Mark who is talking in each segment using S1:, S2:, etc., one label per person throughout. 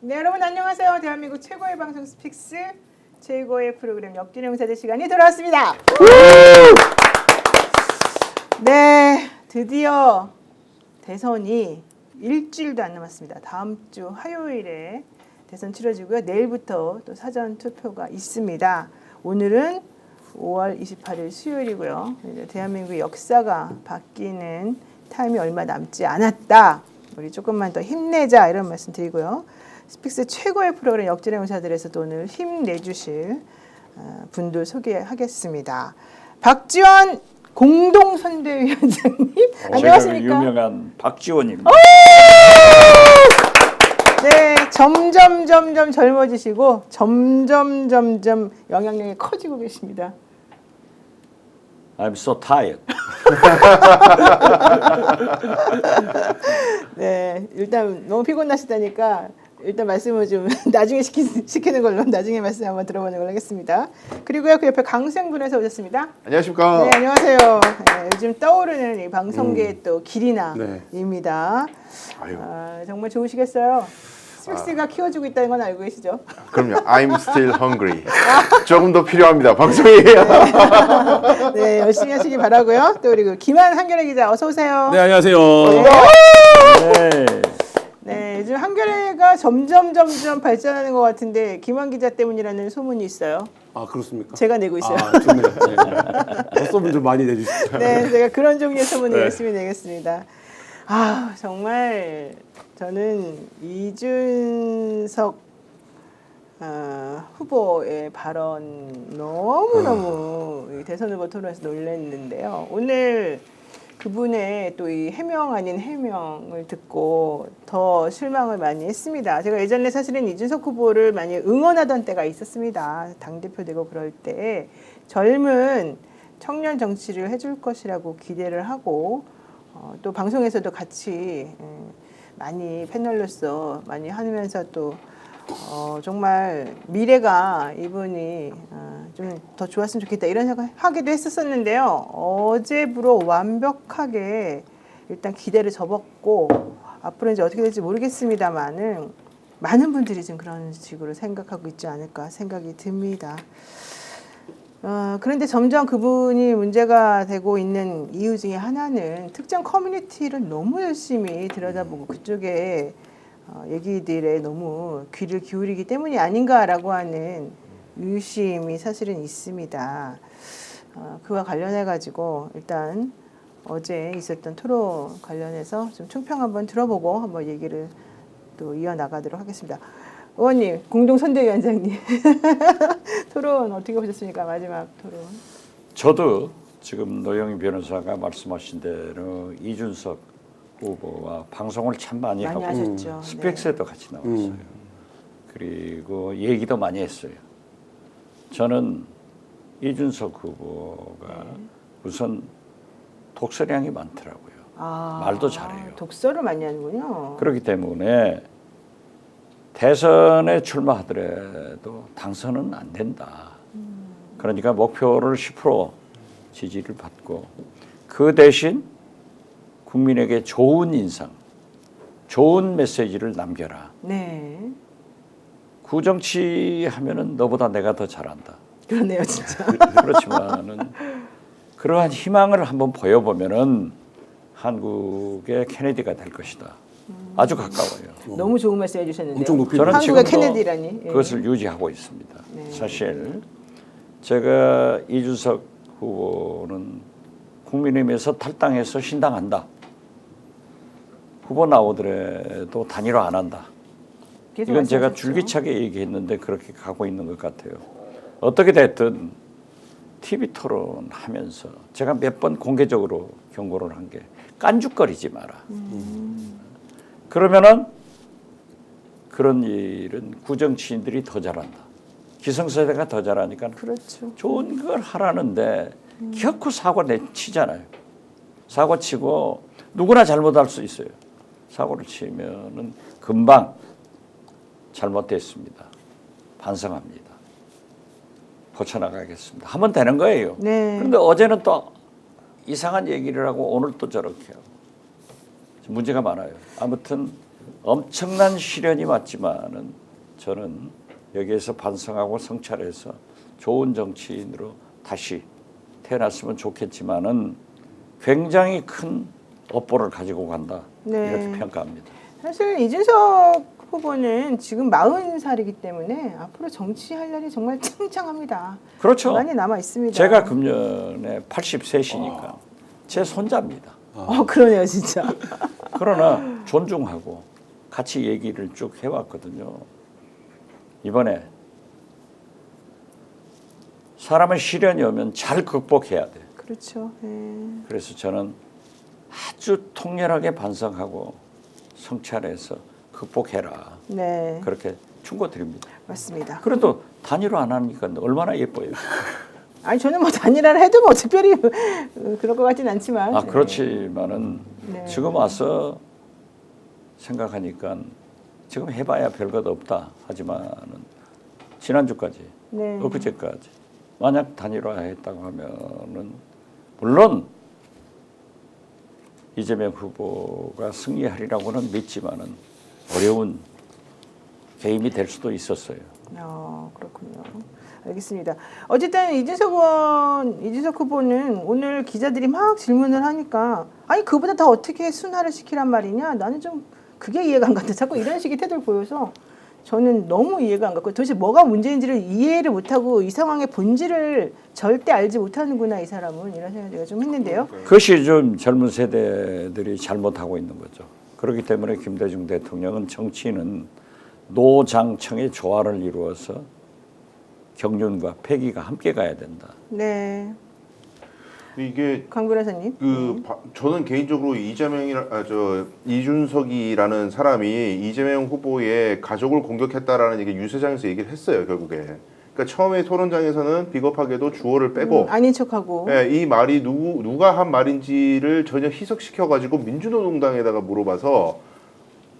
S1: 네, 여러분 안녕하세요. 대한민국 최고의 방송 스픽스 최고의 프로그램 역진의 용사들 시간이 돌아왔습니다. 네, 드디어 대선이 일주일도 안 남았습니다. 다음 주 화요일에 대선 치러지고요. 내일부터 또 사전 투표가 있습니다. 오늘은 5월 28일 수요일이고요. 이제 대한민국의 역사가 바뀌는 타임이 얼마 남지 않았다. 우리 조금만 더 힘내자 이런 말씀 드리고요. 스픽스 최고의 프로그램 역진의 용사들에서도 오늘 힘내주실 분들 소개하겠습니다. 박지원 공동선대위원장님 안녕하십니까?
S2: 제가 유명한 박지원입니다.
S1: 네, 점점 젊어지시고 점점 영향력이 커지고 계십니다.
S2: I'm so tired.
S1: 네, 일단 너무 피곤하시다니까 일단 말씀을 좀 나중에 시키는 걸로 나중에 말씀 한번 들어보는 걸로 하겠습니다. 그리고요, 그 옆에 강수행분에서 오셨습니다.
S3: 안녕하십니까.
S1: 네, 안녕하세요. 네, 요즘 떠오르는 이 방송계의 또 길이나입니다.
S3: 아유.
S1: 정말 좋으시겠어요. 스픽스가 키워주고 있다는 건 알고 계시죠?
S3: 그럼요. I'm still hungry. 조금 더 필요합니다. 방송이에요.
S1: 네, 열심히 하시기 바라고요. 또 그리고 김한 한겨레 기자 어서 오세요.
S4: 네, 안녕하세요.
S2: 네.
S1: 네, 요즘 한겨레가 점점 발전하는 것 같은데 김한 기자 때문이라는 소문이 있어요.
S4: 아, 그렇습니까?
S1: 제가 내고 있어요.
S4: 아, 좋네요. 네. 소문 좀 많이 내주시죠.
S1: 네, 제가 그런 종류의 소문을 열심히 내겠습니다. 아, 정말 저는 이준석 후보의 발언 너무너무 대선 후보 토론에서 놀랐는데요. 오늘 그분의 또 이 해명 아닌 해명을 듣고 더 실망을 많이 했습니다. 제가 예전에 사실은 이준석 후보를 많이 응원하던 때가 있었습니다. 당대표 되고 그럴 때 젊은 청년 정치를 해줄 것이라고 기대를 하고 또 방송에서도 같이 많이 패널로서 많이 하면서 또 정말 미래가 이분이 좀 더 좋았으면 좋겠다 이런 생각 하기도 했었는데요. 어제부로 완벽하게 일단 기대를 접었고 앞으로 이제 어떻게 될지 모르겠습니다만은 많은 분들이 지금 그런 식으로 생각하고 있지 않을까 생각이 듭니다. 그런데 점점 그분이 문제가 되고 있는 이유 중에 하나는 특정 커뮤니티를 너무 열심히 들여다보고 그쪽에 얘기들에 너무 귀를 기울이기 때문이 아닌가라고 하는 의심이 사실은 있습니다. 그와 관련해 가지고 일단 어제 있었던 토론 관련해서 좀 총평 한번 들어보고 한번 얘기를 또 이어나가도록 하겠습니다. 의원님, 공동선대위원장님 토론 어떻게 보셨습니까? 마지막 토론.
S2: 저도 지금 노영희 변호사가 말씀하신 대로 이준석 후보와 방송을 참 많이 하고
S1: 하셨죠.
S2: 스펙스에도 같이 나왔어요. 그리고 얘기도 많이 했어요. 저는 이준석 후보가 우선 독서량이 많더라고요. 말도 잘해요.
S1: 독서를 많이 하는군요.
S2: 그렇기 때문에 대선에 출마하더라도 당선은 안 된다. 그러니까 목표를 10% 지지를 받고 그 대신 국민에게 좋은 인상, 좋은 메시지를 남겨라.
S1: 네.
S2: 구정치 하면은 너보다 내가 더 잘한다.
S1: 그러네요, 진짜.
S2: 그렇지만은 그러한 희망을 한번 보여보면은 한국의 케네디가 될 것이다. 아주 가까워요.
S1: 너무 좋은 말씀 해주셨는데요.
S4: 엄청 높이
S2: 저는
S1: 한국의
S2: 지금도
S1: 케네디라니. 예.
S2: 그것을 유지하고 있습니다.
S1: 네.
S2: 사실 제가 이준석 후보는 국민의힘에서 탈당해서 신당한다. 후보 나오더라도 단일화 안 한다.
S1: 계속
S2: 이건 제가
S1: 말씀하셨죠.
S2: 줄기차게 얘기했는데 그렇게 가고 있는 것 같아요. 어떻게 됐든 TV 토론하면서 제가 몇 번 공개적으로 경고를 한 게 깐죽거리지 마라. 그러면은 그런 일은 구정치인들이 더 잘한다. 기성세대가 더 잘하니까
S1: 그렇죠.
S2: 좋은 걸 하라는데 기어코 사고 치잖아요. 사고 치고 누구나 잘못할 수 있어요. 사고를 치면은 금방 잘못됐습니다. 반성합니다. 고쳐나가겠습니다. 하면 되는 거예요.
S1: 네.
S2: 그런데 어제는 또 이상한 얘기를 하고 오늘 또 저렇게 하고 문제가 많아요. 아무튼 엄청난 시련이 왔지만은 저는 여기에서 반성하고 성찰해서 좋은 정치인으로 다시 태어났으면 좋겠지만은 굉장히 큰 업보를 가지고 간다
S1: 네.
S2: 이렇게 평가합니다.
S1: 사실 이준석 후보는 지금 40살이기 때문에 앞으로 정치할 날이 정말 창창합니다.
S2: 그렇죠.
S1: 많이 남아 있습니다.
S2: 제가 금년에 83이니까 제 손자입니다.
S1: 그러네요, 진짜.
S2: 그러나 존중하고 같이 얘기를 쭉 해왔거든요. 이번에 사람은 시련이 오면 잘 극복해야 돼.
S1: 그렇죠. 예.
S2: 그래서 저는 아주 통렬하게 반성하고 성찰해서 극복해라.
S1: 네,
S2: 그렇게 충고드립니다.
S1: 맞습니다.
S2: 그래도 단일화 안 하니까 얼마나 예뻐요.
S1: 아니 저는 뭐 단일화를 해도 뭐 특별히 그럴 것 같진 않지만.
S2: 아 그렇지만은
S1: 네.
S2: 지금 와서 생각하니까 지금 해봐야 별것 없다 하지만은 지난주까지
S1: 네.
S2: 엊그제까지 만약 단일화했다고 하면은 물론 이재명 후보가 승리하리라고는 믿지만은 어려운 게임이 될 수도 있었어요.
S1: 그렇군요. 알겠습니다. 어쨌든 이준석 후보는 오늘 기자들이 막 질문을 하니까 아니 그보다 더 어떻게 순화를 시키란 말이냐? 나는 좀 그게 이해가 안 간다. 자꾸 이런 식의 태도를 보여서 저는 너무 이해가 안 갔고 도대체 뭐가 문제인지를 이해를 못하고 이 상황의 본질을 절대 알지 못하는구나 이 사람은 이런 생각을 제가 좀 했는데요.
S2: 그것이 좀 젊은 세대들이 잘못하고 있는 거죠. 그렇기 때문에 김대중 대통령은 정치인은 노장청의 조화를 이루어서 경륜과 패기가 함께 가야 된다.
S1: 네,
S3: 이게
S1: 강 변호사님.
S3: 저는 개인적으로 이준석이라는 사람이 이재명 후보의 가족을 공격했다라는 얘기 유세장에서 얘기를 했어요 결국에. 그러니까 처음에 토론장에서는 비겁하게도 주어를 빼고
S1: 아닌 척하고.
S3: 예, 이 말이 누가 한 말인지를 전혀 희석시켜 가지고 민주노동당에다가 물어봐서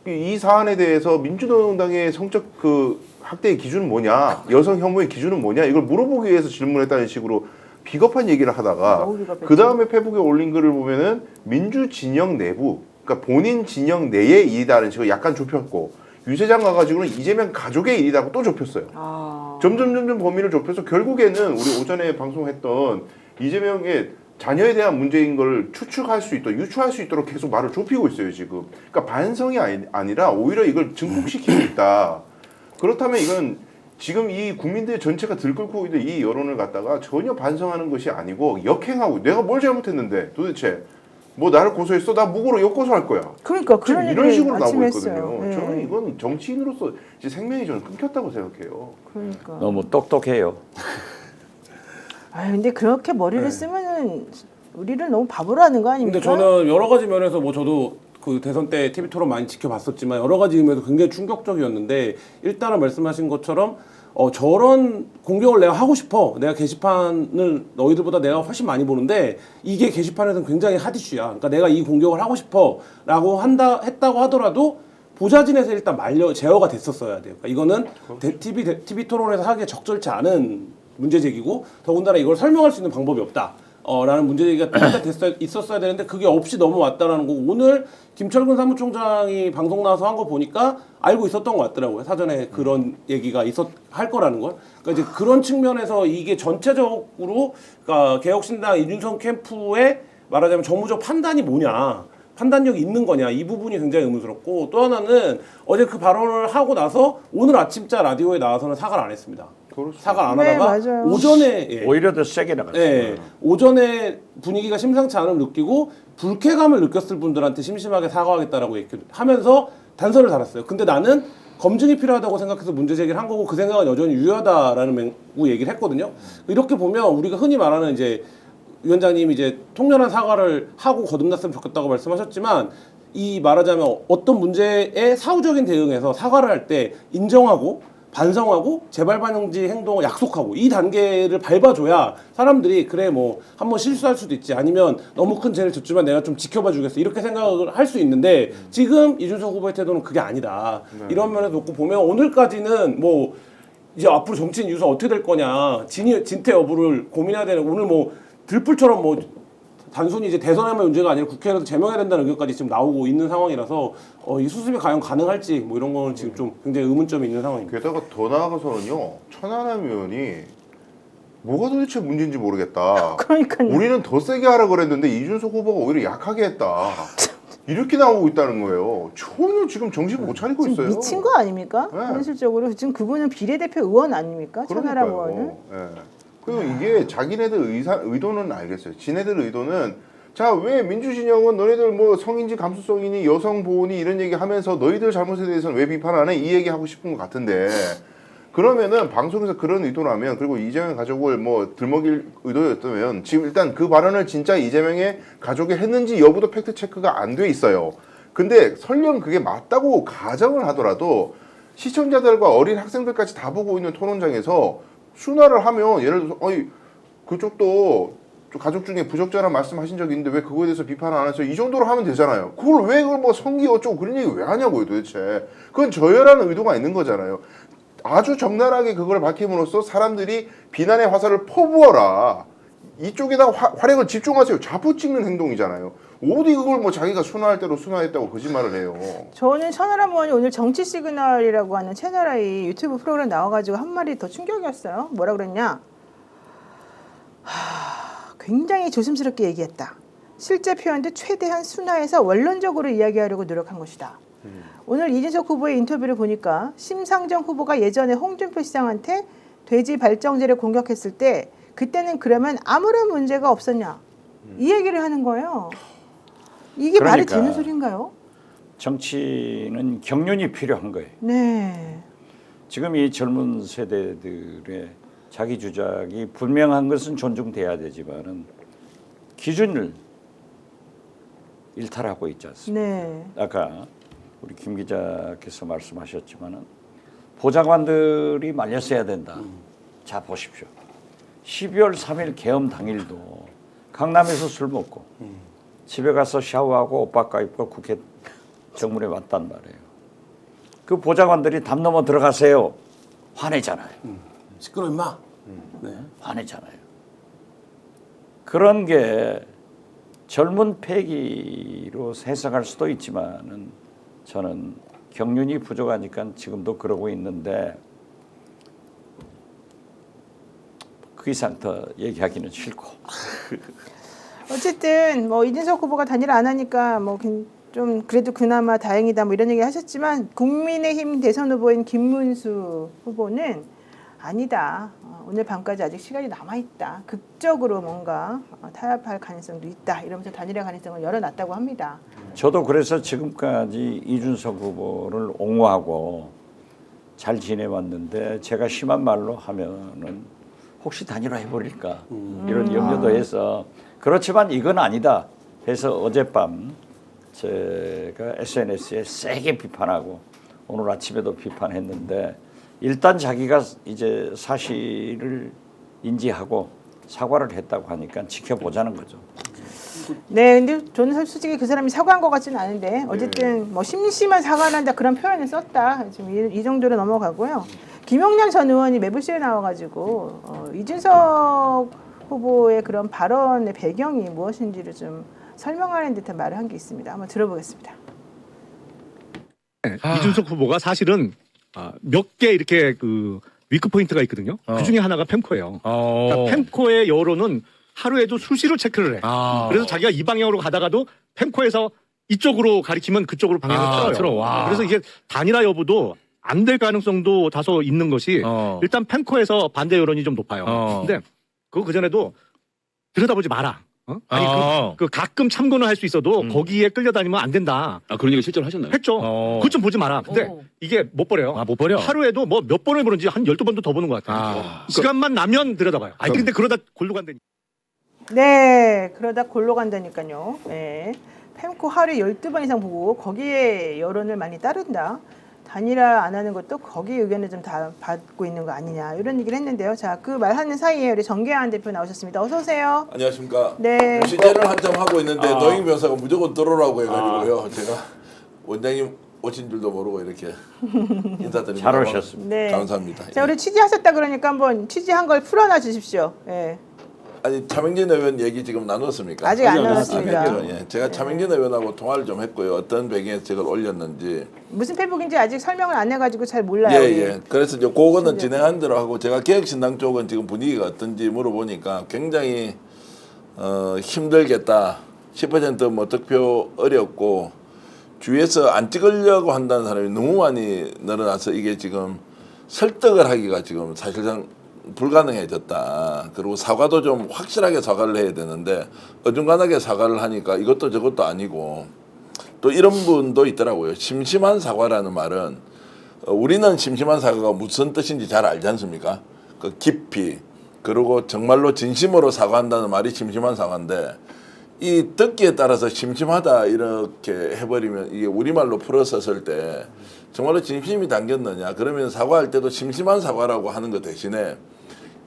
S3: 이 사안에 대해서 민주노동당의 성적 그 학대의 기준은 뭐냐, 여성 혐오의 기준은 뭐냐 이걸 물어보기 위해서 질문했다는 식으로 비겁한 얘기를 하다가
S1: 너무 비겁했죠.
S3: 그 다음에 페북에 올린 글을 보면은 민주 진영 내부, 그러니까 본인 진영 내의 일이다라는 식으로 약간 좁혔고 유세장 가가지고는 이재명 가족의 일이라고 또 좁혔어요. 점점 범위를 좁혀서 결국에는 우리 오전에 방송했던 이재명의 자녀에 대한 문제인 걸 추측할 수 있도록 유추할 수 있도록 계속 말을 좁히고 있어요 지금. 그러니까 반성이 아니라 오히려 이걸 증폭시키고 있다. 그렇다면 이건 지금 이 국민들 전체가 들끓고 있는 이 여론을 갖다가 전혀 반성하는 것이 아니고 역행하고 내가 뭘 잘못했는데 도대체 뭐 나를 고소했어? 나 무고로 역고소할 거야.
S1: 그러니까
S3: 지금
S1: 그런
S3: 이런
S1: 얘기를
S3: 식으로 나오고
S1: 아침에
S3: 있거든요.
S1: 했어요. 네.
S3: 저는 이건 정치인으로서 이제 생명이 저는 끊겼다고 생각해요.
S1: 그러니까.
S2: 너무 똑똑해요.
S1: 근데 그렇게 머리를 쓰면은 우리를 너무 바보로 하는 거 아닙니까?
S4: 근데 저는 여러 가지 면에서 뭐 저도 그 대선 때 TV 토론 많이 지켜봤었지만 여러 가지 의미에서 굉장히 충격적이었는데 일단은 말씀하신 것처럼 저런 공격을 내가 하고 싶어. 내가 게시판을 너희들보다 내가 훨씬 많이 보는데 이게 게시판에서는 굉장히 핫 이슈야. 그러니까 내가 이 공격을 하고 싶어라고 했다고 하더라도 보좌진에서 일단 제어가 됐었어야 돼요. 그러니까 이거는 TV 토론에서 하기에 적절치 않은 문제 제기고 더군다나 이걸 설명할 수 있는 방법이 없다. 라는 문제 제기가 있었어야 되는데 그게 없이 넘어왔다라는 거고 오늘 김철근 사무총장이 방송 나와서 한 거 보니까 알고 있었던 것 같더라고요. 사전에 그런 얘기가 할 거라는 걸. 그러니까 이제 그런 측면에서 이게 전체적으로 그러니까 개혁신당 이준석 캠프의 말하자면 정무적 판단이 뭐냐. 판단력이 있는 거냐 이 부분이 굉장히 의문스럽고 또 하나는 어제 그 발언을 하고 나서 오늘 아침자 라디오에 나와서는 사과를 안 했습니다. 사과를 안 하다가
S1: 맞아요.
S4: 오전에
S2: 오히려 더 세게 나갔어요.
S4: 네, 오전에 분위기가 심상치 않음을 느끼고 불쾌감을 느꼈을 분들한테 심심하게 사과하겠다라고 하면서 단서를 달았어요. 근데 나는 검증이 필요하다고 생각해서 문제 제기를 한 거고 그 생각은 여전히 유효하다라는 맹구 얘기를 했거든요. 이렇게 보면 우리가 흔히 말하는 이제 위원장님이 이제 통렬한 사과를 하고 거듭났으면 좋겠다고 말씀하셨지만 이 말하자면 어떤 문제에 사후적인 대응에서 사과를 할 때 인정하고 반성하고 재발 방지 행동을 약속하고 이 단계를 밟아줘야 사람들이 그래 뭐 한번 실수할 수도 있지 아니면 너무 큰 죄를 졌지만 내가 좀 지켜봐 주겠어 이렇게 생각을 할 수 있는데 지금 이준석 후보의 태도는 그게 아니다. 이런 면에서 놓고 보면 오늘까지는 뭐 이제 앞으로 정치인 유서 어떻게 될 거냐 진퇴 여부를 고민해야 되는 오늘 뭐 들불처럼 뭐 단순히 이제 대선에만 문제가 아니라 국회에서 제명해야 된다는 의견까지 지금 나오고 있는 상황이라서 이 수습이 과연 가능할지 뭐 이런 거는 지금 좀 굉장히 의문점이 있는 상황입니다.
S3: 게다가 더 나아가서는요, 천하람 의원이 뭐가 도대체 문제인지 모르겠다.
S1: 그러니까요.
S3: 우리는 더 세게 하라 그랬는데 이준석 후보가 오히려 약하게 했다. 이렇게 나오고 있다는 거예요. 전혀 지금 정신 못 차리고 있어요.
S1: 미친 거 아닙니까?
S3: 네.
S1: 현실적으로 지금 그분은 비례대표 의원 아닙니까? 천하람
S3: 그러니까요.
S1: 의원은.
S3: 예. 그리고 이게 자기네들 의도는 알겠어요. 지네들 의도는 자, 왜 민주진영은 너희들 뭐 성인지 감수성이니 여성 보호니 이런 얘기 하면서 너희들 잘못에 대해서는 왜 비판 안 해? 이 얘기 하고 싶은 것 같은데 그러면은 방송에서 그런 의도라면 그리고 이재명 가족을 뭐 들먹일 의도였다면 지금 일단 그 발언을 진짜 이재명의 가족이 했는지 여부도 팩트 체크가 안 돼 있어요. 근데 설령 그게 맞다고 가정을 하더라도 시청자들과 어린 학생들까지 다 보고 있는 토론장에서 순화를 하면 예를 들어서 그쪽도 가족 중에 부적절한 말씀하신 적이 있는데 왜 그거에 대해서 비판 안 하세요? 이 정도로 하면 되잖아요. 그걸 왜 그걸 뭐 성기 어쩌고 그런 얘기 왜 하냐고요 도대체. 그건 저열하는 의도가 있는 거잖아요. 아주 적나라하게 그걸 밝힘으로써 사람들이 비난의 화살을 퍼부어라. 이쪽에다 활약을 집중하세요. 자포 찍는 행동이잖아요. 어디 그걸 뭐 자기가 순화할 대로 순화했다고 거짓말을 해요.
S1: 저는 천하람 의원이 오늘 정치 시그널이라고 하는 채널A 유튜브 프로그램 나와가지고 한 말이 더 충격이었어요. 뭐라 그랬냐? 굉장히 조심스럽게 얘기했다. 실제 표현도 최대한 순화해서 원론적으로 이야기하려고 노력한 것이다. 오늘 이준석 후보의 인터뷰를 보니까 심상정 후보가 예전에 홍준표 시장한테 돼지 발정제를 공격했을 때 그때는 그러면 아무런 문제가 없었냐 이 얘기를 하는 거예요. 이게 말이
S2: 그러니까
S1: 되는 소리인가요?
S2: 정치는 경륜이 필요한 거예요.
S1: 네.
S2: 지금 이 젊은 세대들의 자기 주장이 분명한 것은 존중돼야 되지만은 기준을 일탈하고 있지 않습니까?
S1: 네.
S2: 아까 우리 김 기자께서 말씀하셨지만은 보좌관들이 말렸어야 된다. 자 보십시오. 12월 3일 계엄 당일도 강남에서 술 먹고 집에 가서 샤워하고 옷바꿔 입고 국회 정문에 왔단 말이에요. 그 보좌관들이 담 넘어 들어가세요. 화내잖아요.
S4: 시끄러 임마. 네.
S2: 화내잖아요. 그런 게 젊은 패기로 해석할 수도 있지만은 저는 경륜이 부족하니까 지금도 그러고 있는데 그 이상 더 얘기하기는 싫고.
S1: 어쨌든 뭐 이준석 후보가 단일 안 하니까 뭐 좀 그래도 그나마 다행이다 뭐 이런 얘기 하셨지만 국민의힘 대선 후보인 김문수 후보는 아니다. 오늘 밤까지 아직 시간이 남아있다. 극적으로 뭔가 타협할 가능성도 있다. 이러면서 단일화 가능성을 열어놨다고 합니다.
S2: 저도 그래서 지금까지 이준석 후보를 옹호하고 잘 지내왔는데 제가 심한 말로 하면은 혹시 단일화 해버릴까 이런 염려도 해서 그렇지만 이건 아니다 해서 어젯밤 제가 SNS에 세게 비판하고 오늘 아침에도 비판했는데 일단 자기가 이제 사실을 인지하고 사과를 했다고 하니까 지켜보자는 거죠.
S1: 네, 근데 저는 솔직히 그 사람이 사과한 것 같지는 않은데 어쨌든 뭐 심심한 사과를 한다 그런 표현을 썼다. 지금 이 정도로 넘어가고요. 김용남 전 의원이 매불쇼에 나와가지고 이준석 후보의 그런 발언의 배경이 무엇인지를 좀 설명하는 듯한 말을 한 게 있습니다. 한번 들어보겠습니다.
S5: 이준석 후보가 사실은 몇 개 이렇게 그 위크 포인트가 있거든요. 그 중에 하나가 펜코예요. 그러니까 펜코의 여론은 하루에도 수시로 체크를 해. 그래서 자기가 이 방향으로 가다가도 펜코에서 이쪽으로 가리키면 그쪽으로 방향을 틀어요. 그래서 이게 단일화 여부도 안 될 가능성도 다소 있는 것이 일단 펜코에서 반대 여론이 좀 높아요. 근데 그거 그전에도 들여다보지 마라. 아니 그 가끔 참고는 할 수 있어도 거기에 끌려다니면 안 된다.
S6: 그런 얘기 실제로 하셨나요?
S5: 했죠. 그것 좀 보지 마라. 근데 이게 못 버려요.
S6: 못 버려?
S5: 하루에도 뭐 몇 번을 보는지 한 12번도 더 보는 것 같아요. 시간만 나면 들여다봐요. 근데 그러다 골로 간다니까.
S1: 네, 그러다 골로 간다니까요. 네. 펜코 하루에 12번 이상 보고 거기에 여론을 많이 따른다. 단일화 안 하는 것도 거기 의견을 좀 다 받고 있는 거 아니냐 이런 얘기를 했는데요. 자, 그 말하는 사이에 우리 정계한 대표 나오셨습니다. 어서 오세요.
S7: 안녕하십니까.
S1: 네.
S7: 취재를 한참 하고 있는데 노영 변호사가 무조건 들어오라고 해가지고요. 제가 원장님 오신 줄도 모르고 이렇게 인사드립니다.
S2: 잘 오셨습니다.
S1: 네.
S7: 감사합니다.
S1: 자, 우리 취재하셨다 그러니까 한번 취재한 걸 풀어놔 주십시오. 예.
S7: 아니 차명진 의원 얘기 지금 나눴습니까?
S1: 아직 안
S4: 아직 안
S1: 나왔습니다.
S7: 했죠. 예. 제가 차명진 의원하고 통화를 좀 했고요. 어떤 배경에서 저걸 올렸는지.
S1: 무슨 페북인지 아직 설명을 안 해가지고 잘 몰라요.
S7: 예,
S1: 우리.
S7: 예. 그래서 이제 그거는 진행한 대로 하고 제가 개혁신당 쪽은 지금 분위기가 어떤지 물어보니까 굉장히 힘들겠다. 10%뭐 득표 어렵고 주위에서 안 찍으려고 한다는 사람이 너무 많이 늘어나서 이게 지금 설득을 하기가 지금 사실상 불가능해졌다. 그리고 사과도 좀 확실하게 사과를 해야 되는데 어중간하게 사과를 하니까 이것도 저것도 아니고 또 이런 분도 있더라고요. 심심한 사과라는 말은 우리는 심심한 사과가 무슨 뜻인지 잘 알지 않습니까? 그 깊이 그리고 정말로 진심으로 사과한다는 말이 심심한 사과인데 이 듣기에 따라서 심심하다 이렇게 해버리면 이게 우리말로 풀었었을 때 정말로 진심이 담겼느냐 그러면 사과할 때도 심심한 사과라고 하는 것 대신에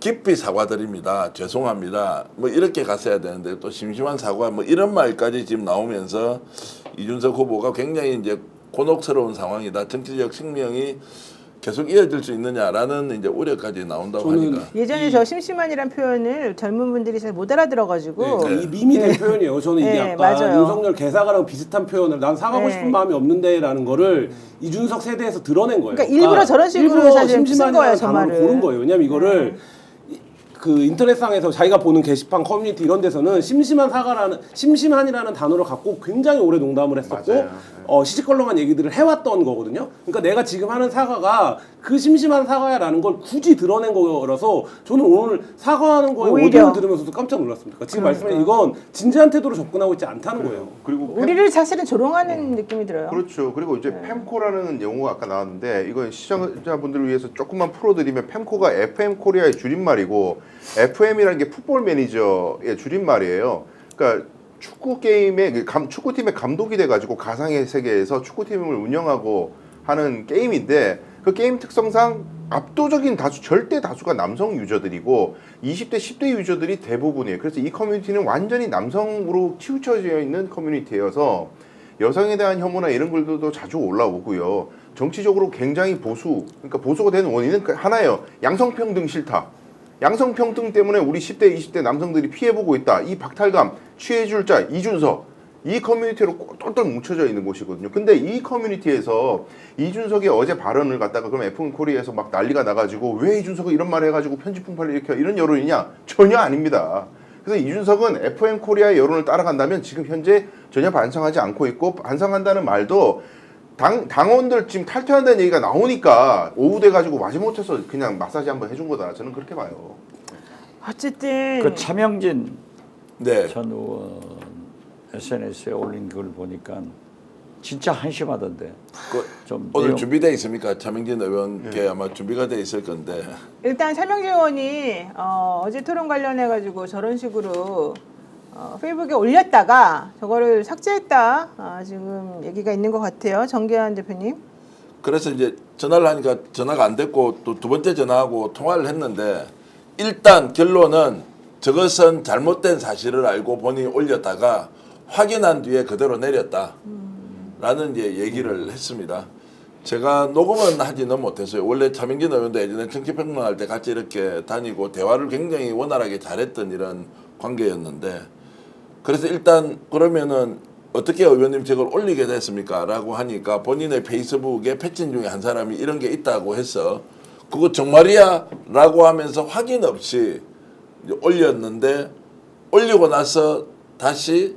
S7: 깊이 사과드립니다. 죄송합니다. 뭐 이렇게 갔어야 되는데 또 심심한 사과 뭐 이런 말까지 지금 나오면서 이준석 후보가 굉장히 이제 곤혹스러운 상황이다. 정치적 생명이 계속 이어질 수 있느냐라는 이제 우려까지 나온다고
S4: 저는
S7: 하니까
S1: 예전에 저 심심한이란 표현을 젊은 분들이 잘 못 알아들어가지고
S4: 이 밈이 된 표현이에요. 저는 이게
S1: 네,
S4: 약간
S1: 맞아요.
S4: 윤석열 개사가랑 비슷한 표현을 난 사과하고
S1: 네.
S4: 싶은 마음이 없는데라는 거를 이준석 세대에서 드러낸 거예요.
S1: 그러니까 일부러 저런 식으로
S4: 일부러
S1: 사실 쓴
S4: 심심한이라는
S1: 거예요, 저
S4: 단어를
S1: 말을.
S4: 고른 거예요. 왜냐면 이거를 그 인터넷상에서 자기가 보는 게시판 커뮤니티 이런 데서는 심심한이라는 단어를 갖고 굉장히 오래 농담을 했었고
S3: 맞아요.
S4: 시시껄렁한 얘기들을 해왔던 거거든요. 그러니까 내가 지금 하는 사과가 그 심심한 사과야라는 걸 굳이 드러낸 거라서 저는 오늘 사과하는 거에
S1: 오히려.
S4: 오디오를 들으면서도 깜짝 놀랐습니다. 지금 말씀하신 이건 진지한 태도로 접근하고 있지 않다는 거예요.
S3: 그리고
S1: 우리를 사실은 조롱하는 느낌이 들어요.
S3: 그렇죠. 그리고 이제 펜코라는 용어가 아까 나왔는데 이거 시청자분들을 위해서 조금만 풀어드리면 펜코가 FM 코리아의 줄임말이고 FM이라는 게 풋볼 매니저의 줄임말이에요. 그러니까 축구 게임의 축구팀의 감독이 돼가지고 가상의 세계에서 축구팀을 운영하고 하는 게임인데 그 게임 특성상 압도적인 다수, 절대 다수가 남성 유저들이고 20대, 10대 유저들이 대부분이에요. 그래서 이 커뮤니티는 완전히 남성으로 치우쳐져 있는 커뮤니티여서 여성에 대한 혐오나 이런 글들도 자주 올라오고요. 정치적으로 굉장히 그러니까 보수가 되는 원인은 하나예요. 양성평등 싫다. 양성평등 때문에 우리 10대, 20대 남성들이 피해보고 있다. 이 박탈감, 취해줄 자, 이준석. 이 커뮤니티로 똘똘 뭉쳐져 있는 곳이거든요. 근데 이 커뮤니티에서 이준석의 어제 발언을 갖다가 그럼 F코리아에서 막 난리가 나가지고 왜 이준석이 이런 말 해가지고 편집 분파를 일으켜 이런 여론이냐? 전혀 아닙니다. 그래서 이준석은 FM코리아의 여론을 따라간다면 지금 현재 전혀 반성하지 않고 있고 반성한다는 말도 당원들 지금 탈퇴한다는 얘기가 나오니까 오후 돼가지고 마지못해서 그냥 마사지 한번 해준 거다. 저는 그렇게 봐요.
S1: 어쨌든
S2: 그 차명진
S7: 네.
S2: 전 의원 SNS에 올린 걸 보니까 진짜 한심하던데. 좀
S7: 오늘
S2: 내용-
S7: 준비돼 있습니까? 차명진 의원께 아마 준비가 돼 있을 건데.
S1: 일단 차명진 의원이 어제 토론 관련해가지고 저런 식으로 페이북에 올렸다가 저거를 삭제했다. 지금 얘기가 있는 것 같아요. 정계환 대표님.
S7: 그래서 이제 전화를 하니까 전화가 안 됐고 또 두 번째 전화하고 통화를 했는데 일단 결론은 저것은 잘못된 사실을 알고 본인이 올렸다가 확인한 뒤에 그대로 내렸다. 라는 이제 얘기를 했습니다. 제가 녹음은 하지는 못했어요. 원래 차명진 의원도 예전에 정치평론할 때 같이 이렇게 다니고 대화를 굉장히 원활하게 잘했던 이런 관계였는데 그래서 일단 그러면은 어떻게 의원님 저걸 올리게 됐습니까? 라고 하니까 본인의 페이스북에 패친 중에 한 사람이 이런 게 있다고 해서 그거 정말이야? 라고 하면서 확인 없이 이제 올렸는데 올리고 나서 다시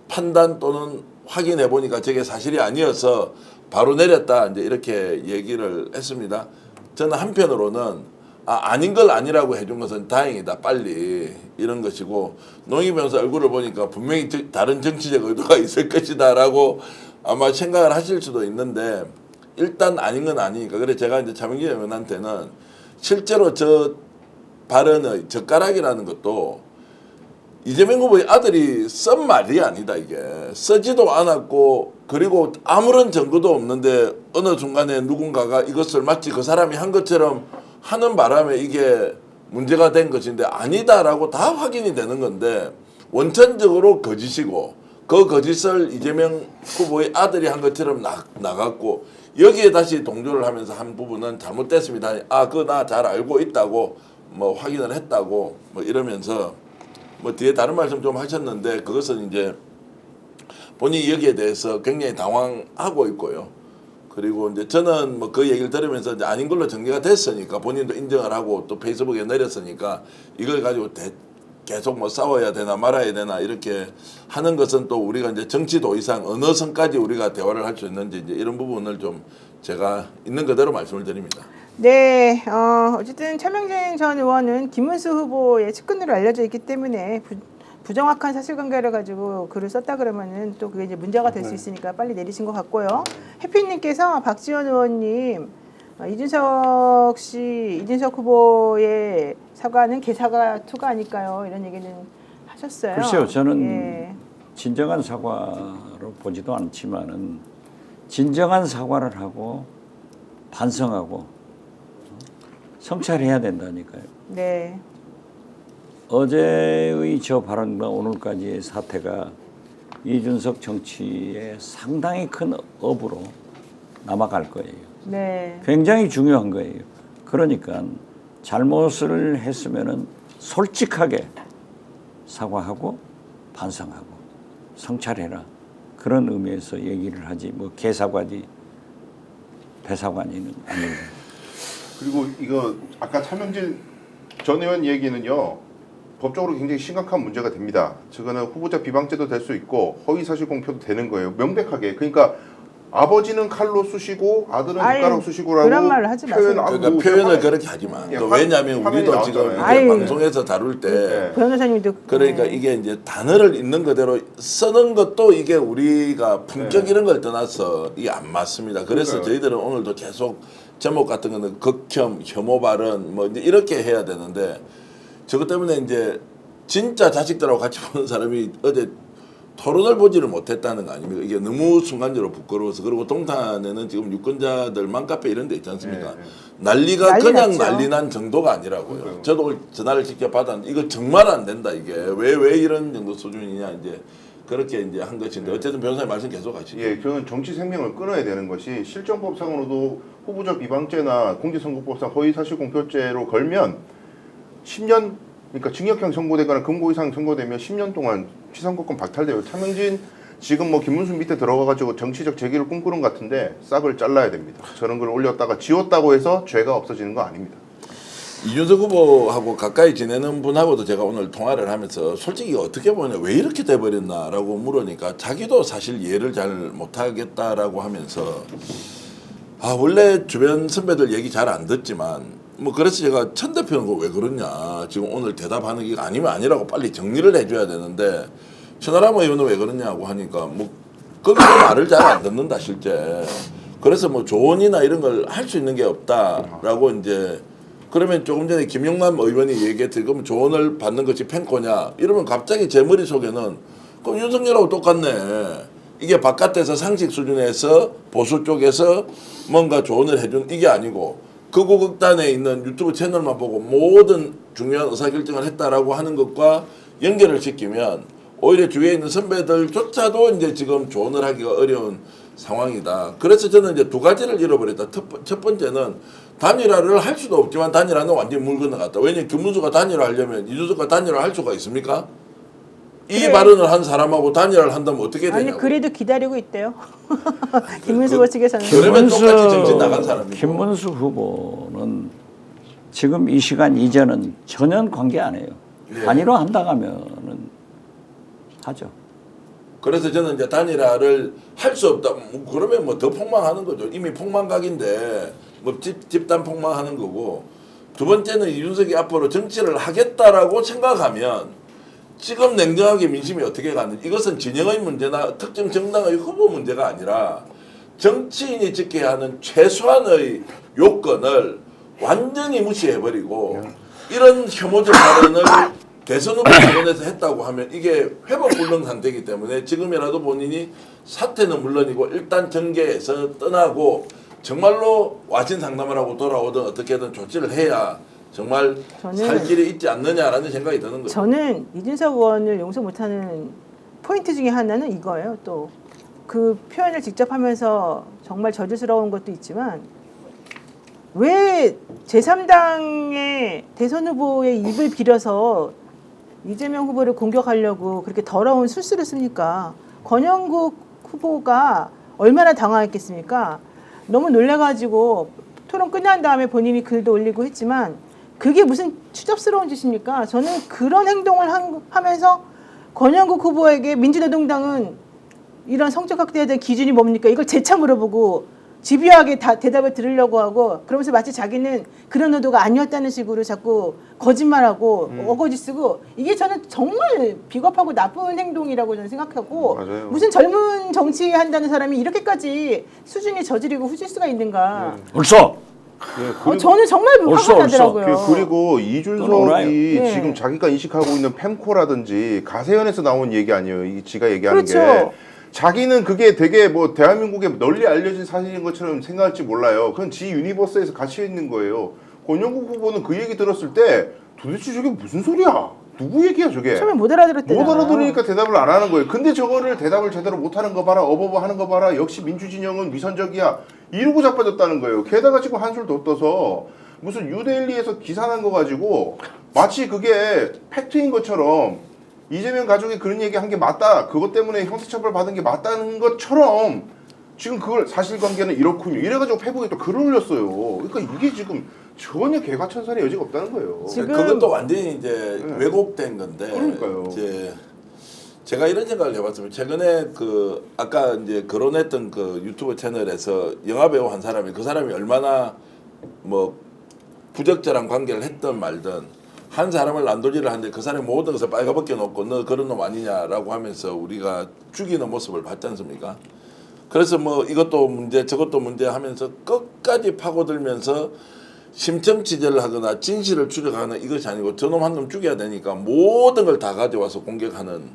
S7: 판단 또는 확인해 보니까 저게 사실이 아니어서 바로 내렸다 이제 이렇게 얘기를 했습니다. 저는 한편으로는 아닌 걸 아니라고 해준 것은 다행이다 빨리 이런 것이고 노영희 변호사 얼굴을 보니까 분명히 다른 정치적 의도가 있을 것이다라고 아마 생각을 하실 수도 있는데 일단 아닌 건 아니니까 그래서 제가 이제 차명진 의원한테는 실제로 저 발언의 젓가락이라는 것도 이재명 후보의 아들이 쓴 말이 아니다 이게 쓰지도 않았고 그리고 아무런 증거도 없는데 어느 순간에 누군가가 이것을 마치 그 사람이 한 것처럼 하는 바람에 이게 문제가 된 것인데 아니다라고 다 확인이 되는 건데 원천적으로 거짓이고 그 거짓을 이재명 후보의 아들이 한 것처럼 나갔고 여기에 다시 동조를 하면서 한 부분은 잘못됐습니다. 그거 나 잘 알고 있다고 뭐 확인을 했다고 뭐 이러면서 뭐 뒤에 다른 말씀 좀 하셨는데 그것은 이제 본인이 여기에 대해서 굉장히 당황하고 있고요. 그리고 이제 저는 뭐 그 얘기를 들으면서 이제 아닌 걸로 전개가 됐으니까 본인도 인정을 하고 또 페이스북에 내렸으니까 이걸 가지고 계속 뭐 싸워야 되나 말아야 되나 이렇게 하는 것은 또 우리가 이제 정치도 이상 어느 선까지 우리가 대화를 할 수 있는지 이제 이런 부분을 좀 제가 있는 그대로 말씀을 드립니다.
S1: 네, 어쨌든 차명진 전 의원은 김문수 후보의 측근으로 알려져 있기 때문에 부정확한 사실관계를 가지고 글을 썼다 그러면은 또 그게 이제 문제가 될 수 있으니까 빨리 내리신 것 같고요. 해피님께서 박지원 의원님, 이준석 후보의 사과는 개사과 2가 아닐까요? 이런 얘기는 하셨어요.
S2: 글쎄요, 저는
S1: 예.
S2: 진정한 사과로 보지도 않지만은 진정한 사과를 하고 반성하고 성찰해야 된다니까요.
S1: 네.
S2: 어제의 저 발언과 오늘까지의 사태가 이준석 정치에 상당히 큰 업으로 남아갈 거예요.
S1: 네.
S2: 굉장히 중요한 거예요. 그러니까 잘못을 했으면은 솔직하게 사과하고 반성하고 성찰해라. 그런 의미에서 얘기를 하지 뭐 개사과지 배사관이는 아닙니다.
S3: 그리고 이거 아까 차명진 전 의원 얘기는요. 법적으로 굉장히 심각한 문제가 됩니다. 저거는 후보자 비방죄도 될 수 있고 허위사실 공표도 되는 거예요. 명백하게. 그러니까 아버지는 칼로 쑤시고 아들은 젓가락 쑤시고라고
S1: 그런 말을 하지 마세요.
S7: 그러니까 표현을 그렇게 하지 마. 또 왜냐하면 우리도 지금 이렇게
S1: 아유.
S7: 방송에서 다룰 때
S1: 변호사님도
S7: 그러니까 이게 이제 단어를 있는 그대로 쓰는 것도 이게 우리가 품격 이런 걸 떠나서 이게 안 맞습니다. 그래서 저희들은 오늘도 계속 제목 같은 거는 극혐, 혐오 발언 뭐 이제 이렇게 해야 되는데 저것 때문에 이제 진짜 자식들하고 같이 보는 사람이 어제 토론을 보지를 못했다는 거 아닙니까? 이게 너무 순간적으로 부끄러워서. 그리고 동탄에는 지금 유권자들 맘카페 이런 데 있지 않습니까? 난리가
S1: 난리
S7: 그냥
S1: 났죠.
S7: 난리 난 정도가 아니라고요. 저도 오늘 전화를 직접 받았는데 이거 정말 안 된다 이게. 왜 이런 정도 수준이냐 이제 그렇게 이제 한 것인데 어쨌든 변호사님 말씀 계속 하시죠.
S3: 예, 저는 정치 생명을 끊어야 되는 것이 실정법상으로도 후보자 비방죄나 공직선거법상 허위사실공표죄로 걸면 10년 그러니까 징역형 선고되거나 금고 이상 선고되면 10년 동안 피선거권 박탈돼요. 차명진 지금 뭐 김문수 밑에 들어가가지고 정치적 재기를 꿈꾸는 것 같은데 싹을 잘라야 됩니다. 저런 걸 올렸다가 지웠다고 해서 죄가 없어지는 거 아닙니다.
S7: 이준석 후보하고 가까이 지내는 분하고도 제가 오늘 통화를 하면서 솔직히 어떻게 보면 왜 이렇게 돼버렸나라고 물으니까 자기도 사실 이해를 잘 못하겠다라고 하면서 원래 주변 선배들 얘기 잘 안 듣지만 뭐 그래서 제가 천 대표는 왜 그러냐 지금 오늘 대답하는 게 아니면 아니라고 빨리 정리를 해줘야 되는데 천하람 의원은 왜 그러냐고 하니까 뭐 거기서 말을 잘 안 듣는다 실제. 그래서 뭐 조언이나 이런 걸 할 수 있는 게 없다라고 이제 그러면 조금 전에 김용남 의원이 얘기했듯이 그럼 조언을 받는 것이 팬코냐 이러면 갑자기 제 머릿속에는 그럼 윤석열하고 똑같네. 이게 바깥에서 상식 수준에서 보수 쪽에서 뭔가 조언을 해준 이게 아니고 극우 극단에 있는 유튜브 채널만 보고 모든 중요한 의사결정을 했다라고 하는 것과 연결을 시키면 오히려 주위에 있는 선배들조차도 이제 지금 조언을 하기가 어려운 상황이다. 그래서 저는 이제 두 가지를 잃어버렸다. 첫 번째는 단일화를 할 수도 없지만 단일화는 완전히 물 건너갔다. 왜냐하면 김문수가 단일화하려면 이준석과 단일화 할 수가 있습니까? 이
S1: 그래.
S7: 발언을 한 사람하고 단일화를 한다면 어떻게 되냐고.
S1: 아니 그래도 기다리고 있대요. 김문수 후보 측에서는.
S7: 그러면 똑같이 정신 나간 사람이고.
S2: 김문수 후보는 지금 이 시간 이전은 전혀 관계 안 해요.
S7: 네.
S2: 단일화 한다고 하면은 하죠.
S7: 그래서 저는 이제 단일화를 할 수 없다. 그러면 뭐 더 폭망하는 거죠. 이미 폭망각인데 뭐 집단 폭망하는 거고. 두 번째는 이준석이 앞으로 정치를 하겠다라고 생각하면 지금 냉정하게 민심이 어떻게 가는지 이것은 진영의 문제나 특정 정당의 후보 문제가 아니라 정치인이 지켜야 하는 최소한의 요건을 완전히 무시해버리고 이런 혐오적 발언을 대선 후보 주변에서 했다고 하면 이게 회복 불능 상태이기 때문에 지금이라도 본인이 사퇴는 물론이고 일단 정계에서 떠나고 정말로 와신 상담을 하고 돌아오든 어떻게든 조치를 해야 정말 살 길이 있지 않느냐라는 생각이 드는 거죠.
S1: 저는 이준석 의원을 용서 못하는 포인트 중에 하나는 이거예요. 또 그 표현을 직접 하면서 정말 저주스러운 것도 있지만 왜 제3당의 대선 후보의 입을 빌어서 이재명 후보를 공격하려고 그렇게 더러운 술수를 씁니까? 권영국 후보가 얼마나 당황했겠습니까? 너무 놀래가지고 토론 끝난 다음에 본인이 글도 올리고 했지만 그게 무슨 추접스러운 짓입니까? 저는 그런 행동을 하면서 권영국 후보에게 민주노동당은 이런 성적 확대에 대한 기준이 뭡니까? 이걸 재차 물어보고 집요하게 대답을 들으려고 하고 그러면서 마치 자기는 그런 의도가 아니었다는 식으로 자꾸 거짓말하고 어거지 쓰고 이게 저는 정말 비겁하고 나쁜 행동이라고 저는 생각하고
S3: 맞아요.
S1: 무슨 젊은 정치한다는 사람이 이렇게까지 수준이 저지르고 후질 수가 있는가.
S2: 옳소.
S1: 저는 정말
S2: 옳소,
S1: 화가 나더라고요.
S3: 그리고
S2: 또
S3: 이준석이
S2: 놀아요.
S1: 네.
S3: 지금 자기가 인식하고 있는 펜코라든지 가세연에서 나온 얘기 아니에요. 이 지가 얘기하는
S1: 그렇죠.
S3: 게 자기는 그게 되게 뭐 대한민국에 널리 알려진 사실인 것처럼 생각할지 몰라요. 그건 지 유니버스에서 갇혀 있는 거예요. 권영국 후보는 그 얘기 들었을 때 도대체 저게 무슨 소리야? 누구 얘기야 저게?
S1: 처음에 못 알아들었대요.
S3: 못 알아들으니까 대답을 안 하는 거예요. 근데 저거를 대답을 제대로 못 하는 거 봐라. 어버버 하는 거 봐라. 역시 민주진영은 위선적이야. 이러고 자빠졌다는 거예요. 게다가 지금 한술 더 떠서 무슨 뉴델리에서 기사 난 거 가지고 마치 그게 팩트인 것처럼 이재명 가족이 그런 얘기 한 게 맞다. 그것 때문에 형사처벌 받은 게 맞다는 것처럼 지금 그걸 사실관계는 이렇군요. 이래가지고 페북에 또 글을 올렸어요. 그러니까 이게 지금 전혀 개과천선의 여지가 없다는 거예요.
S1: 지금-
S7: 그것도 완전히 이제
S3: 네.
S7: 왜곡된 건데.
S3: 그러니까요.
S7: 이제 제가 이런 생각을 해봤습니다. 최근에 그 아까 이제 거론했던 그 유튜브 채널에서 영화 배우 한 사람이 그 사람이 얼마나 뭐 부적절한 관계를 했든 말든 한 사람을 난도질을 하는데 그 사람이 모든 것을 빨가벗겨 놓고 너 그런 놈 아니냐라고 하면서 우리가 죽이는 모습을 봤지 않습니까? 그래서 뭐 이것도 문제 저것도 문제 하면서 끝까지 파고들면서 심층치절을 하거나 진실을 추적하는 이것이 아니고 저놈 한 놈 죽여야 되니까 모든 걸 다 가져와서 공격하는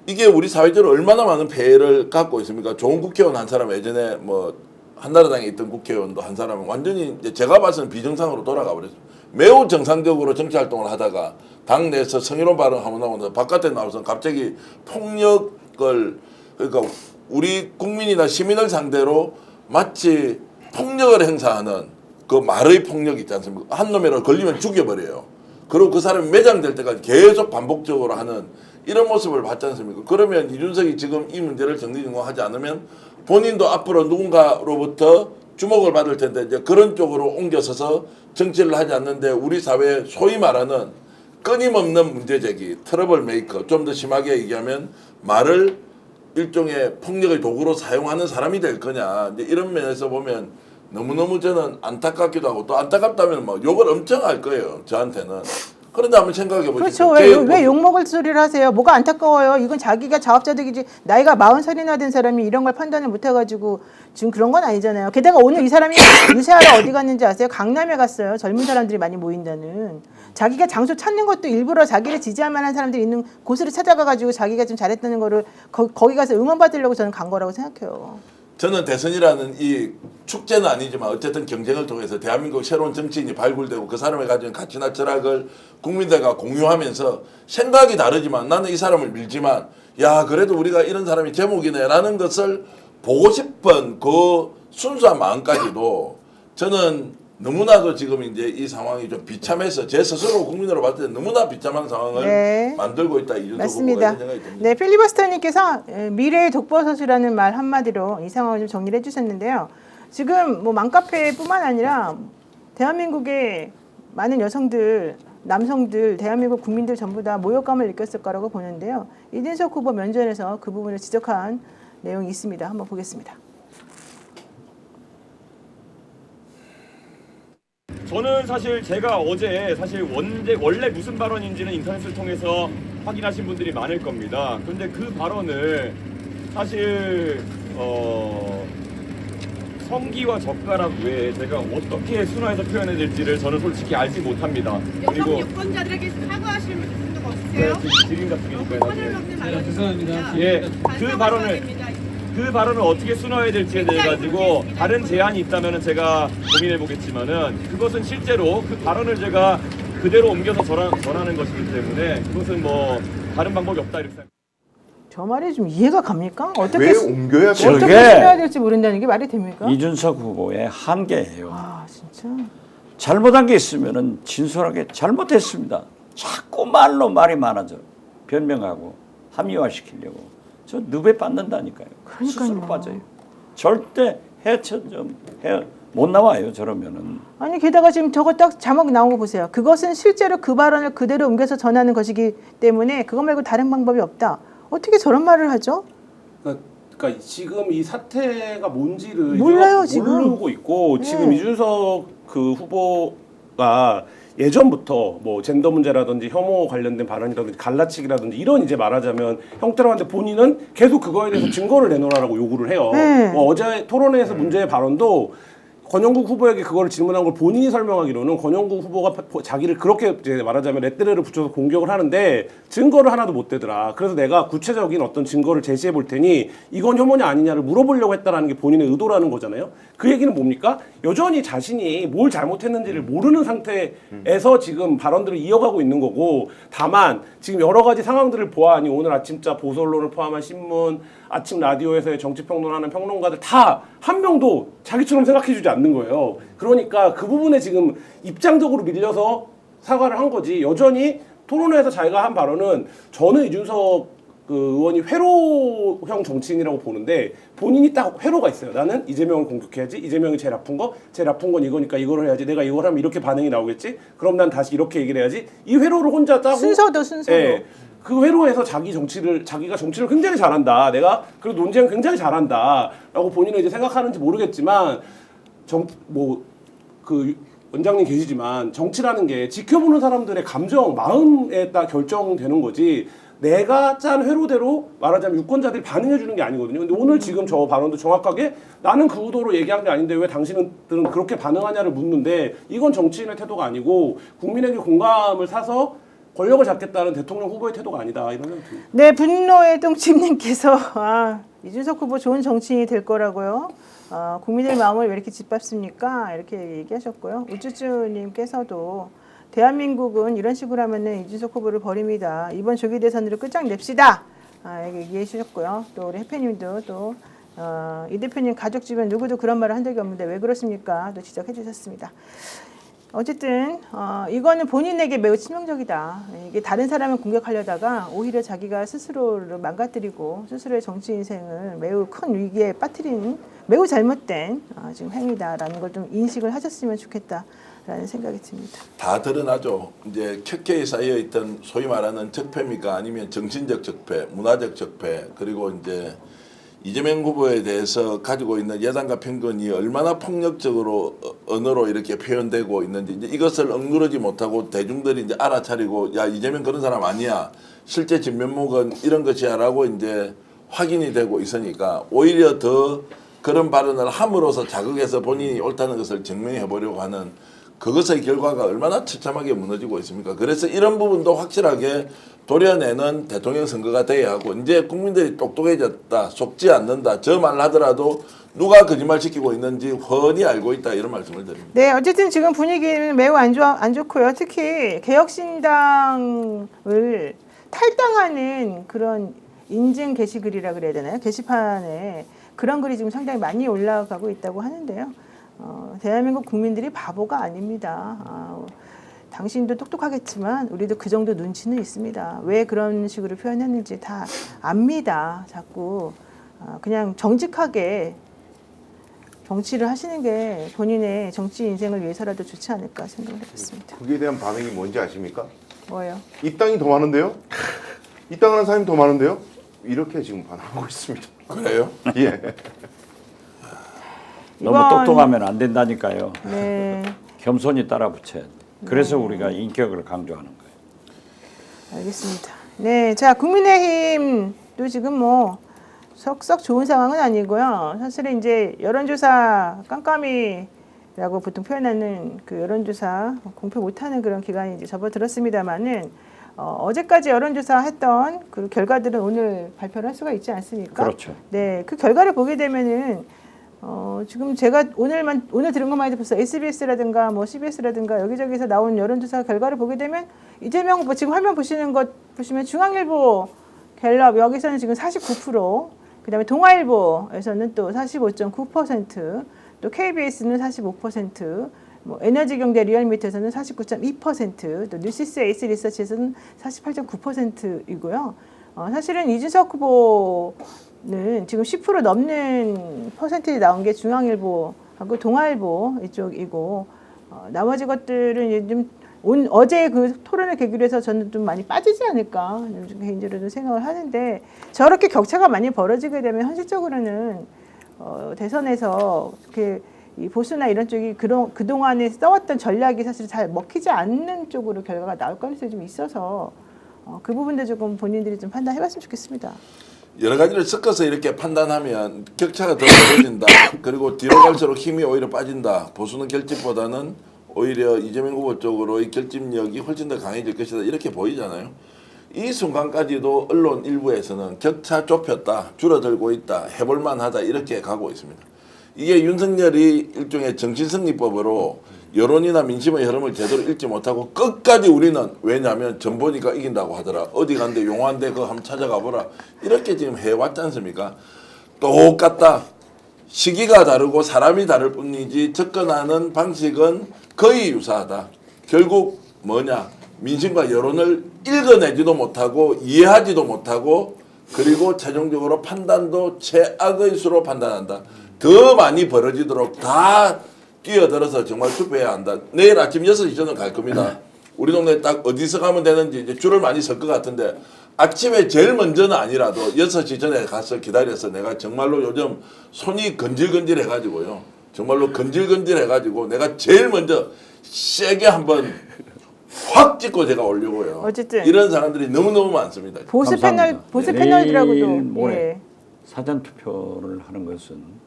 S7: 이게 우리 사회적으로 얼마나 많은 폐해를 갖고 있습니까? 좋은 국회의원 한 사람 예전에 뭐 한나라당에 있던 국회의원도 한 사람은 완전히 이제 제가 봐서는 비정상으로 돌아가 버렸어요. 매우 정상적으로 정치활동을 하다가 당 내에서 성희롱 발언하고 나오면서 바깥에 나와서 갑자기 폭력을 그러니까 우리 국민이나 시민을 상대로 마치 폭력을 행사하는 그 말의 폭력 있지 않습니까? 한 놈이라도 걸리면 죽여버려요. 그리고 그 사람이 매장될 때까지 계속 반복적으로 하는 이런 모습을 봤지 않습니까? 그러면 이준석이 지금 이 문제를 정리정돈하지 않으면 본인도 앞으로 누군가로부터 주목을 받을 텐데 이제 그런 쪽으로 옮겨서서 정치를 하지 않는데 우리 사회 소위 말하는 끊임없는 문제제기, 트러블 메이커, 좀 더 심하게 얘기하면 말을 일종의 폭력의 도구로 사용하는 사람이 될 거냐 이제 이런 면에서 보면 너무너무 저는 안타깝기도 하고 또 안타깝다면 뭐 욕을 엄청 할 거예요 저한테는. 그런데 한번 생각해 보시죠.
S1: 그렇죠. 왜 욕먹을 소리를 하세요? 뭐가 안타까워요? 이건 자기가 자업자득이지. 나이가 40살이나 된 사람이 이런 걸 판단을 못해가지고 지금 그런 건 아니잖아요. 게다가 오늘 이 사람이 유세하러 어디 갔는지 아세요? 강남에 갔어요. 젊은 사람들이 많이 모인다는. 자기가 장소 찾는 것도 일부러 자기를 지지할 만한 사람들이 있는 곳으로 찾아가가지고 자기가 좀 잘했다는 거를 거기 가서 응원받으려고 저는 간 거라고 생각해요.
S7: 저는 대선이라는 이 축제는 아니지만 어쨌든 경쟁을 통해서 대한민국 새로운 정치인이 발굴되고 그 사람이 가진 가치나 철학을 국민들과 공유하면서 생각이 다르지만 나는 이 사람을 밀지만 야 그래도 우리가 이런 사람이 제목이네라는 것을 보고 싶은 그 순수한 마음까지도 저는 너무나도 지금 이제 이 상황이 좀 비참해서 제 스스로 국민으로 봤을 때 너무나 비참한 상황을
S1: 네.
S7: 만들고 있다 이준석 후보가
S1: 맞습니다.
S7: 이런 생각이 듭니다.
S1: 네, 필리버스터님께서 미래의 독버섯이라는 말 한마디로 이 상황을 좀 정리를 해주셨는데요. 지금 뭐 맘카페뿐만 아니라 대한민국의 많은 여성들, 남성들, 대한민국 국민들 전부 다 모욕감을 느꼈을 거라고 보는데요. 이준석 후보 면전에서 그 부분을 지적한 내용이 있습니다. 한번 보겠습니다.
S6: 저는 사실 제가 어제 사실 원래 무슨 발언인지는 인터넷을 통해서 확인하신 분들이 많을 겁니다. 그런데 그 발언을 사실 성기와 젓가락 외에 제가 어떻게 순화해서 표현해야 될지를 저는 솔직히 알지 못합니다.
S8: 여성 유권자들에게 사과하실 분도 없으세요?
S6: 지금 같은 게 있어요.
S8: 화를 넣지 말아주세요.
S6: 죄송합니다. 예, 그 발언을 어떻게 순화해야 될지에 대해 가지고 다른 제안이 있다면 제가 고민해 보겠지만은 그것은 실제로 그 발언을 제가 그대로 옮겨서 전하는 것이기 때문에 그것은 뭐 다른 방법이 없다 이렇게 생각합니다.
S1: 저 말이 좀 이해가 갑니까? 어떻게
S3: 왜 옮겨야 돼?
S1: 어떻게
S2: 저게
S1: 해야 될지 모른다는 게 말이 됩니까?
S2: 이준석 후보의 한계예요.
S1: 아 진짜.
S2: 잘못한 게 있으면은 진솔하게 잘못했습니다. 자꾸 말로 말이 많아져. 변명하고 합리화시키려고. 저 늪에 빠진다니까요. 스스로 빠져요. 절대 못 나와요. 저러면은.
S1: 아니 게다가 지금 저거 딱 자막 나온 거 보세요. 그것은 실제로 그 발언을 그대로 옮겨서 전하는 것이기 때문에 그것 말고 다른 방법이 없다. 어떻게 저런 말을 하죠?
S4: 그러니까 지금 이 사태가 뭔지를
S1: 몰라요,
S4: 이제껏
S1: 지금.
S4: 모르고 있고
S1: 네.
S4: 지금 이준석 그 후보가 예전부터 뭐 젠더 문제라든지 혐오 관련된 발언이라든지 갈라치기라든지 이런 이제 말하자면 형태로 하는데 본인은 계속 그거에 대해서 증거를 내놓으라고 요구를 해요.
S1: 네.
S4: 뭐 어제 토론회에서 문제의 발언도 권영국 후보에게 그걸 질문한 걸 본인이 설명하기로는 권영국 후보가 자기를 그렇게 이제 말하자면 레트레를 붙여서 공격을 하는데 증거를 하나도 못 대더라. 그래서 내가 구체적인 어떤 증거를 제시해 볼 테니 이건 혐오냐 아니냐를 물어보려고 했다라는 게 본인의 의도라는 거잖아요. 그 얘기는 뭡니까? 여전히 자신이 뭘 잘못했는지를 모르는 상태에서 지금 발언들을 이어가고 있는 거고, 다만 지금 여러 가지 상황들을 보아하니 오늘 아침자 보수언론을 포함한 신문, 아침 라디오에서의 정치평론하는 평론가들 다 한 명도 자기처럼 생각해주지 않는 거예요. 그러니까 그 부분에 지금 입장적으로 밀려서 사과를 한 거지, 여전히 토론회에서 자기가 한 발언은 저는 이준석 그 의원이 회로형 정치인이라고 보는데 본인이 딱 회로가 있어요. 나는 이재명을 공격해야지. 이재명이 제일 아픈 건 이거니까 이걸 해야지. 내가 이걸 하면 이렇게 반응이 나오겠지. 그럼 난 다시 이렇게 얘기를 해야지. 이 회로를 혼자 짜고
S1: 순서도.
S4: 예, 그 회로에서 자기가 정치를 굉장히 잘한다. 내가 그리고 논쟁을 굉장히 잘한다라고 본인은 이제 생각하는지 모르겠지만 그 원장님 계시지만 정치라는 게 지켜보는 사람들의 감정, 마음에 따라 결정되는 거지. 내가 짠 회로대로 말하자면 유권자들이 반응해 주는 게 아니거든요. 근데 오늘 지금 저 발언도 정확하게 나는 그 의도로 얘기한 게 아닌데 왜 당신들은 그렇게 반응하냐를 묻는데, 이건 정치인의 태도가 아니고 국민에게 공감을 사서 권력을 잡겠다는 대통령 후보의 태도가 아니다, 이런 생각이 듭니다.
S1: 네, 분노의 똥집님께서 이준석 후보 좋은 정치인이 될 거라고요. 국민의 마음을 왜 이렇게 짓밟습니까? 이렇게 얘기하셨고요. 우쭈쭈님께서도 대한민국은 이런 식으로 하면은 이준석 후보를 버립니다. 이번 조기 대선으로 끝장냅시다. 얘기해 주셨고요. 또 우리 해피님도 또 이 대표님 가족 주변 누구도 그런 말을 한 적이 없는데 왜 그렇습니까? 또 지적해 주셨습니다. 어쨌든 이거는 본인에게 매우 치명적이다. 이게 다른 사람을 공격하려다가 오히려 자기가 스스로를 망가뜨리고 스스로의 정치 인생을 매우 큰 위기에 빠뜨린 매우 잘못된 지금 행위다라는 걸 좀 인식을 하셨으면 좋겠다라는 생각이 듭니다.
S7: 다 드러나죠. 이제 켜켜이 쌓여 있던 소위 말하는 적폐입니까? 아니면 정신적 적폐, 문화적 적폐, 그리고 이제 이재명 후보에 대해서 가지고 있는 예단과 편견이 얼마나 폭력적으로 언어로 이렇게 표현되고 있는지, 이제 이것을 억누르지 못하고 대중들이 이제 알아차리고, 야, 이재명 그런 사람 아니야, 실제 진면목은 이런 것이야라고 이제 확인이 되고 있으니까 오히려 더 그런 발언을 함으로써 자극해서 본인이 옳다는 것을 증명해 보려고 하는 그것의 결과가 얼마나 처참하게 무너지고 있습니까? 그래서 이런 부분도 확실하게 도려내는 대통령 선거가 돼야 하고, 이제 국민들이 똑똑해졌다, 속지 않는다, 저 말 하더라도 누가 거짓말 시키고 있는지 훤히 알고 있다, 이런 말씀을 드립니다.
S1: 네, 어쨌든 지금 분위기는 매우 안 좋고요. 특히 개혁신당을 탈당하는 그런 인증 게시글이라 그래야 되나요? 게시판에 그런 글이 지금 상당히 많이 올라가고 있다고 하는데요. 대한민국 국민들이 바보가 아닙니다. 당신도 똑똑하겠지만 우리도 그 정도 눈치는 있습니다. 왜 그런 식으로 표현했는지 다 압니다. 자꾸 그냥 정직하게 정치를 하시는 게 본인의 정치 인생을 위해서라도 좋지 않을까 생각을 해봤습니다.
S3: 거기에 대한 반응이 뭔지 아십니까?
S1: 뭐예요?
S3: 이 땅이 더 많은데요? 이 땅하는 사람이 더 많은데요? 이렇게 지금 반응하고 있습니다.
S7: 그래요?
S3: 예.
S2: 너무 똑똑하면 안 된다니까요.
S1: 네,
S2: 겸손히 따라 붙여야 돼. 그래서 우리가 인격을 강조하는 거예요.
S1: 알겠습니다. 네, 자 국민의힘도 지금 뭐 썩 좋은 상황은 아니고요. 사실은 이제 여론조사 깜깜이라고 보통 표현하는 그 여론조사 공표 못하는 그런 기간이 이제 접어들었습니다만은 어제까지 여론조사 했던 그 결과들은 오늘 발표를 할 수가 있지 않습니까?
S2: 그렇죠.
S1: 네, 그 결과를 보게 되면은 지금 제가 오늘 들은 것만 해도 벌써 SBS라든가 뭐 CBS라든가 여기저기서 나온 여론조사 결과를 보게 되면 이재명 후보 지금 화면 보시면 중앙일보 갤럽 여기서는 지금 49%, 그다음에 동아일보에서는 또 45.9%, 또 KBS는 45%, 뭐 에너지 경제 리얼미터에서는 49.2%, 또 뉴시스 에이스 리서치에서는 48.9%이고요. 사실은 이준석 후보는 지금 10% 넘는 퍼센테이지 나온 게 중앙일보하고 동아일보 이쪽이고, 나머지 것들은 이제 좀 어제 그 토론을 계기로 해서 저는 좀 많이 빠지지 않을까 개인적으로 좀 생각을 하는데, 저렇게 격차가 많이 벌어지게 되면 현실적으로는 대선에서 이렇게 이 보수나 이런 쪽이 그동안에 써왔던 전략이 사실 잘 먹히지 않는 쪽으로 결과가 나올 가능성이 좀 있어서 그 부분도 조금 본인들이 좀 판단해봤으면 좋겠습니다.
S7: 여러 가지를 섞어서 이렇게 판단하면 격차가 더 벌어진다. 그리고 뒤로 갈수록 힘이 오히려 빠진다. 보수는 결집보다는 오히려 이재명 후보 쪽으로의 결집력이 훨씬 더 강해질 것이다. 이렇게 보이잖아요. 이 순간까지도 언론 일부에서는 격차 좁혔다, 줄어들고 있다, 해볼만하다 이렇게 가고 있습니다. 이게 윤석열이 일종의 정치승리법으로 여론이나 민심의 흐름을 제대로 읽지 못하고 끝까지 우리는, 왜냐하면 전보니까 이긴다고 하더라, 어디 간데 용한데 그거 한번 찾아가 보라, 이렇게 지금 해왔지 않습니까? 똑같다. 시기가 다르고 사람이 다를 뿐이지 접근하는 방식은 거의 유사하다. 결국 뭐냐, 민심과 여론을 읽어내지도 못하고 이해하지도 못하고, 그리고 최종적으로 판단도 최악의 수로 판단한다. 더 많이 벌어지도록 다 뛰어들어서 정말 투표해야 한다. 내일 아침 6시 저는 갈 겁니다. 우리 동네 딱 어디서 가면 되는지 이제 줄을 많이 설 것 같은데, 아침에 제일 먼저는 아니라도 6시 전에 가서 기다려서 내가 정말로 요즘 손이 건질건질 해가지고요. 정말로 건질건질 해가지고 내가 제일 먼저 세게 한번 확 찍고 제가 오려고요.
S1: 어쨌든
S7: 이런 사람들이 너무너무 많습니다.
S1: 보수
S2: 감사합니다.
S1: 패널들하고도
S2: 내일 모레
S1: 예.
S2: 사전 투표를 하는 것은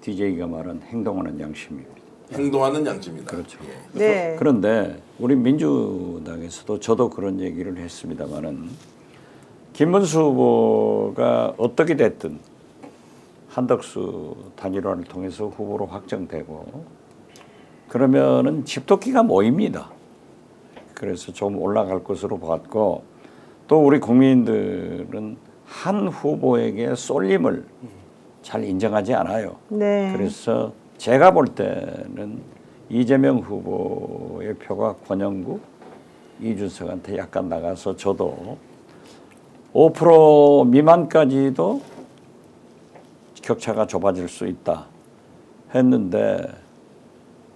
S2: DJ가 말한 행동하는 양심입니다.
S7: 행동하는 양심이다.
S2: 그렇죠.
S1: 네.
S2: 그런데 우리 민주당에서도 저도 그런 얘기를 했습니다마는, 김문수 후보가 어떻게 됐든 한덕수 단일화를 통해서 후보로 확정되고 그러면은 집토끼가 모입니다. 그래서 좀 올라갈 것으로 봤고, 또 우리 국민들은 한 후보에게 쏠림을 잘 인정하지 않아요.
S1: 네.
S2: 그래서 제가 볼 때는 이재명 후보의 표가 권영구, 이준석한테 약간 나가서 저도 5% 미만까지도 격차가 좁아질 수 있다 했는데,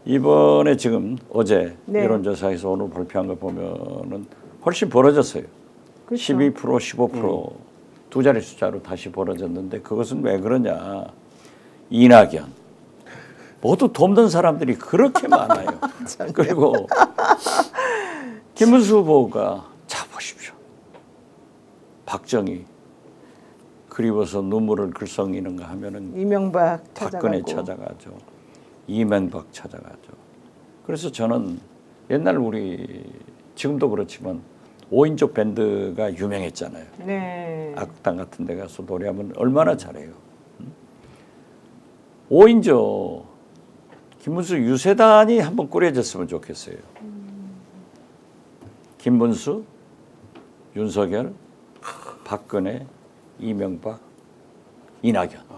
S2: 이번에 지금 어제
S1: 네.
S2: 여론조사에서 오늘 발표한 거 보면은 훨씬 벌어졌어요.
S1: 그렇죠.
S2: 12%, 15% 두 자리 숫자로 다시 벌어졌는데, 그것은 왜 그러냐? 이낙연 모두 돕는 사람들이 그렇게 많아요. 그리고 김문수 후보가, 자 보십시오, 박정희 그리워서 눈물을 글썽이는가 하면은
S1: 이명박
S2: 박근혜
S1: 찾아가고.
S2: 찾아가죠. 이명박 찾아가죠. 그래서 저는 옛날 우리, 지금도 그렇지만 5인조 밴드가 유명했잖아요.
S1: 네.
S2: 악당 같은 데 가서 노래하면 얼마나 잘해요. 5인조 김문수 유세단이 한번 꾸려졌으면 좋겠어요. 김문수, 윤석열, 박근혜, 이명박, 이낙연.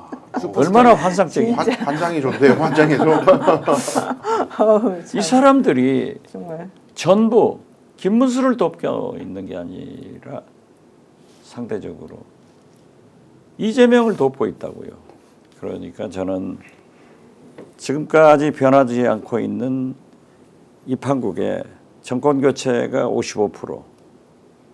S2: 얼마나 환상적인.
S3: 환장이 좋대요. 환장이 좀.
S1: 어우,
S2: 이 사람들이
S1: 정말.
S2: 전부 김문수를 돕고 있는 게 아니라 상대적으로 이재명을 돕고 있다고요. 그러니까 저는 지금까지 변하지 않고 있는 이 판국에 정권 교체가 55%,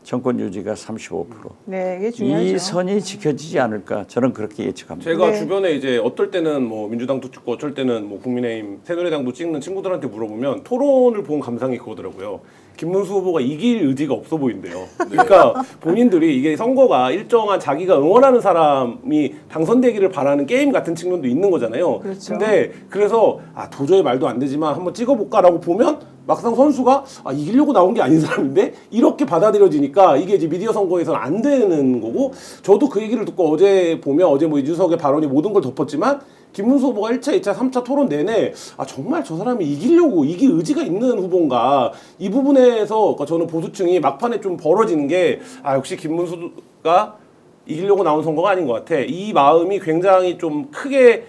S2: 정권 유지가 35%.
S1: 네, 이게 중요하죠.
S2: 이 선이 지켜지지 않을까, 저는 그렇게 예측합니다.
S4: 제가
S1: 네.
S4: 주변에 이제 어떨 때는 뭐 민주당도 찍고 어쩔 때는 뭐 국민의힘, 새누리당도 찍는 친구들한테 물어보면 토론을 본 감상이 그거더라고요. 김문수 후보가 이길 의지가 없어 보인대요. 그러니까 본인들이 이게 선거가 일정한 자기가 응원하는 사람이 당선되기를 바라는 게임 같은 측면도 있는 거잖아요.
S1: 그렇죠.
S4: 근데 그래서 도저히 말도 안 되지만 한번 찍어볼까라고 보면 막상 선수가 이기려고 나온 게 아닌 사람인데 이렇게 받아들여지니까 이게 이제 미디어 선거에서는 안 되는 거고, 저도 그 얘기를 듣고 어제 보면, 어제 뭐 이준석의 발언이 모든 걸 덮었지만 김문수 후보가 1차, 2차, 3차 토론 내내 정말 저 사람이 이기려고, 이길 의지가 있는 후보인가, 이 부분에서 그러니까 저는 보수층이 막판에 좀 벌어지는 게 역시 김문수가 이기려고 나온 선거가 아닌 것 같아. 이 마음이 굉장히 좀 크게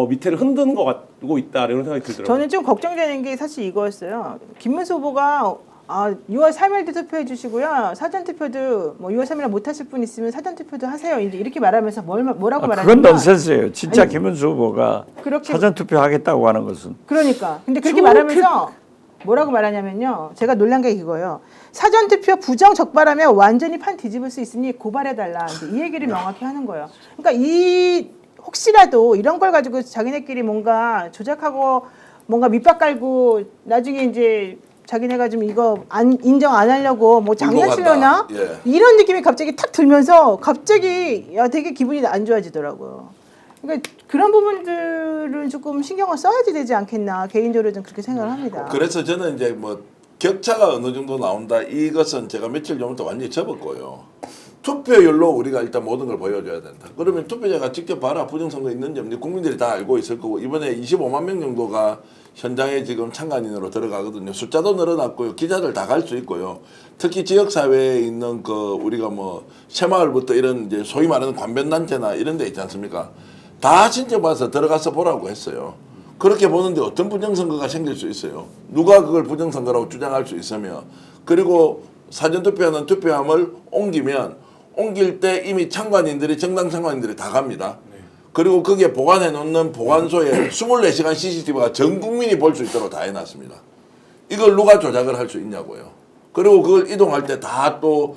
S4: 밑에를 흔드는 것 같고 있다 이런 생각이 들더라고요.
S1: 저는 좀 걱정되는 게 사실 이거였어요. 김문수 후보가 6월 3일도 투표해 주시고요. 사전 투표도 뭐 6월 3일에 못 하실 분 있으면 사전 투표도 하세요. 이제 이렇게 말하면서 뭐라고 말하냐면
S2: 그건 넌센스예요. 진짜
S1: 아니,
S2: 김문수 후보가
S1: 그렇게-
S2: 사전 투표하겠다고 하는 것은
S1: 그러니까. 근데 그렇게 말하면서 뭐라고 말하냐면요. 제가 놀란 게 이거예요. 사전 투표 부정 적발하면 완전히 판 뒤집을 수 있으니 고발해달라. 이제 이 얘기를 명확히 하는 거예요. 그러니까 혹시라도 이런 걸 가지고 자기네끼리 뭔가 조작하고 뭔가 밑밥 깔고 나중에 이제 자기네가 좀 이거 인정 안 하려고 뭐 장난치려나
S7: 예.
S1: 이런 느낌이 갑자기 탁 들면서 갑자기 되게 기분이 안 좋아지더라고요. 그러니까 그런 부분들은 조금 신경을 써야지 되지 않겠나 개인적으로 좀 그렇게 생각을 합니다.
S7: 그래서 저는 이제 뭐 격차가 어느 정도 나온다. 이것은 제가 며칠 전부터 완전히 접었고요. 투표율로 우리가 일단 모든 걸 보여줘야 된다. 그러면 투표자가 직접 봐라 부정선거 있는지 없는지 국민들이 다 알고 있을 거고 이번에 25만 명 정도가 현장에 지금 참관인으로 들어가거든요. 숫자도 늘어났고요. 기자들 다 갈 수 있고요. 특히 지역 사회에 있는 우리가 뭐 새마을부터 이런 이제 소위 말하는 관변단체나 이런 데 있지 않습니까? 다 신청받아서 들어가서 보라고 했어요. 그렇게 보는데 어떤 부정선거가 생길 수 있어요? 누가 그걸 부정선거라고 주장할 수 있으며 그리고 사전투표하는 투표함을 옮길 때 이미 참관인들이 정당 참관인들이 다 갑니다. 그리고 거기에 보관해 놓는 보관소에 24시간 CCTV가 전 국민이 볼 수 있도록 다 해놨습니다. 이걸 누가 조작을 할 수 있냐고요. 그리고 그걸 이동할 때 다 또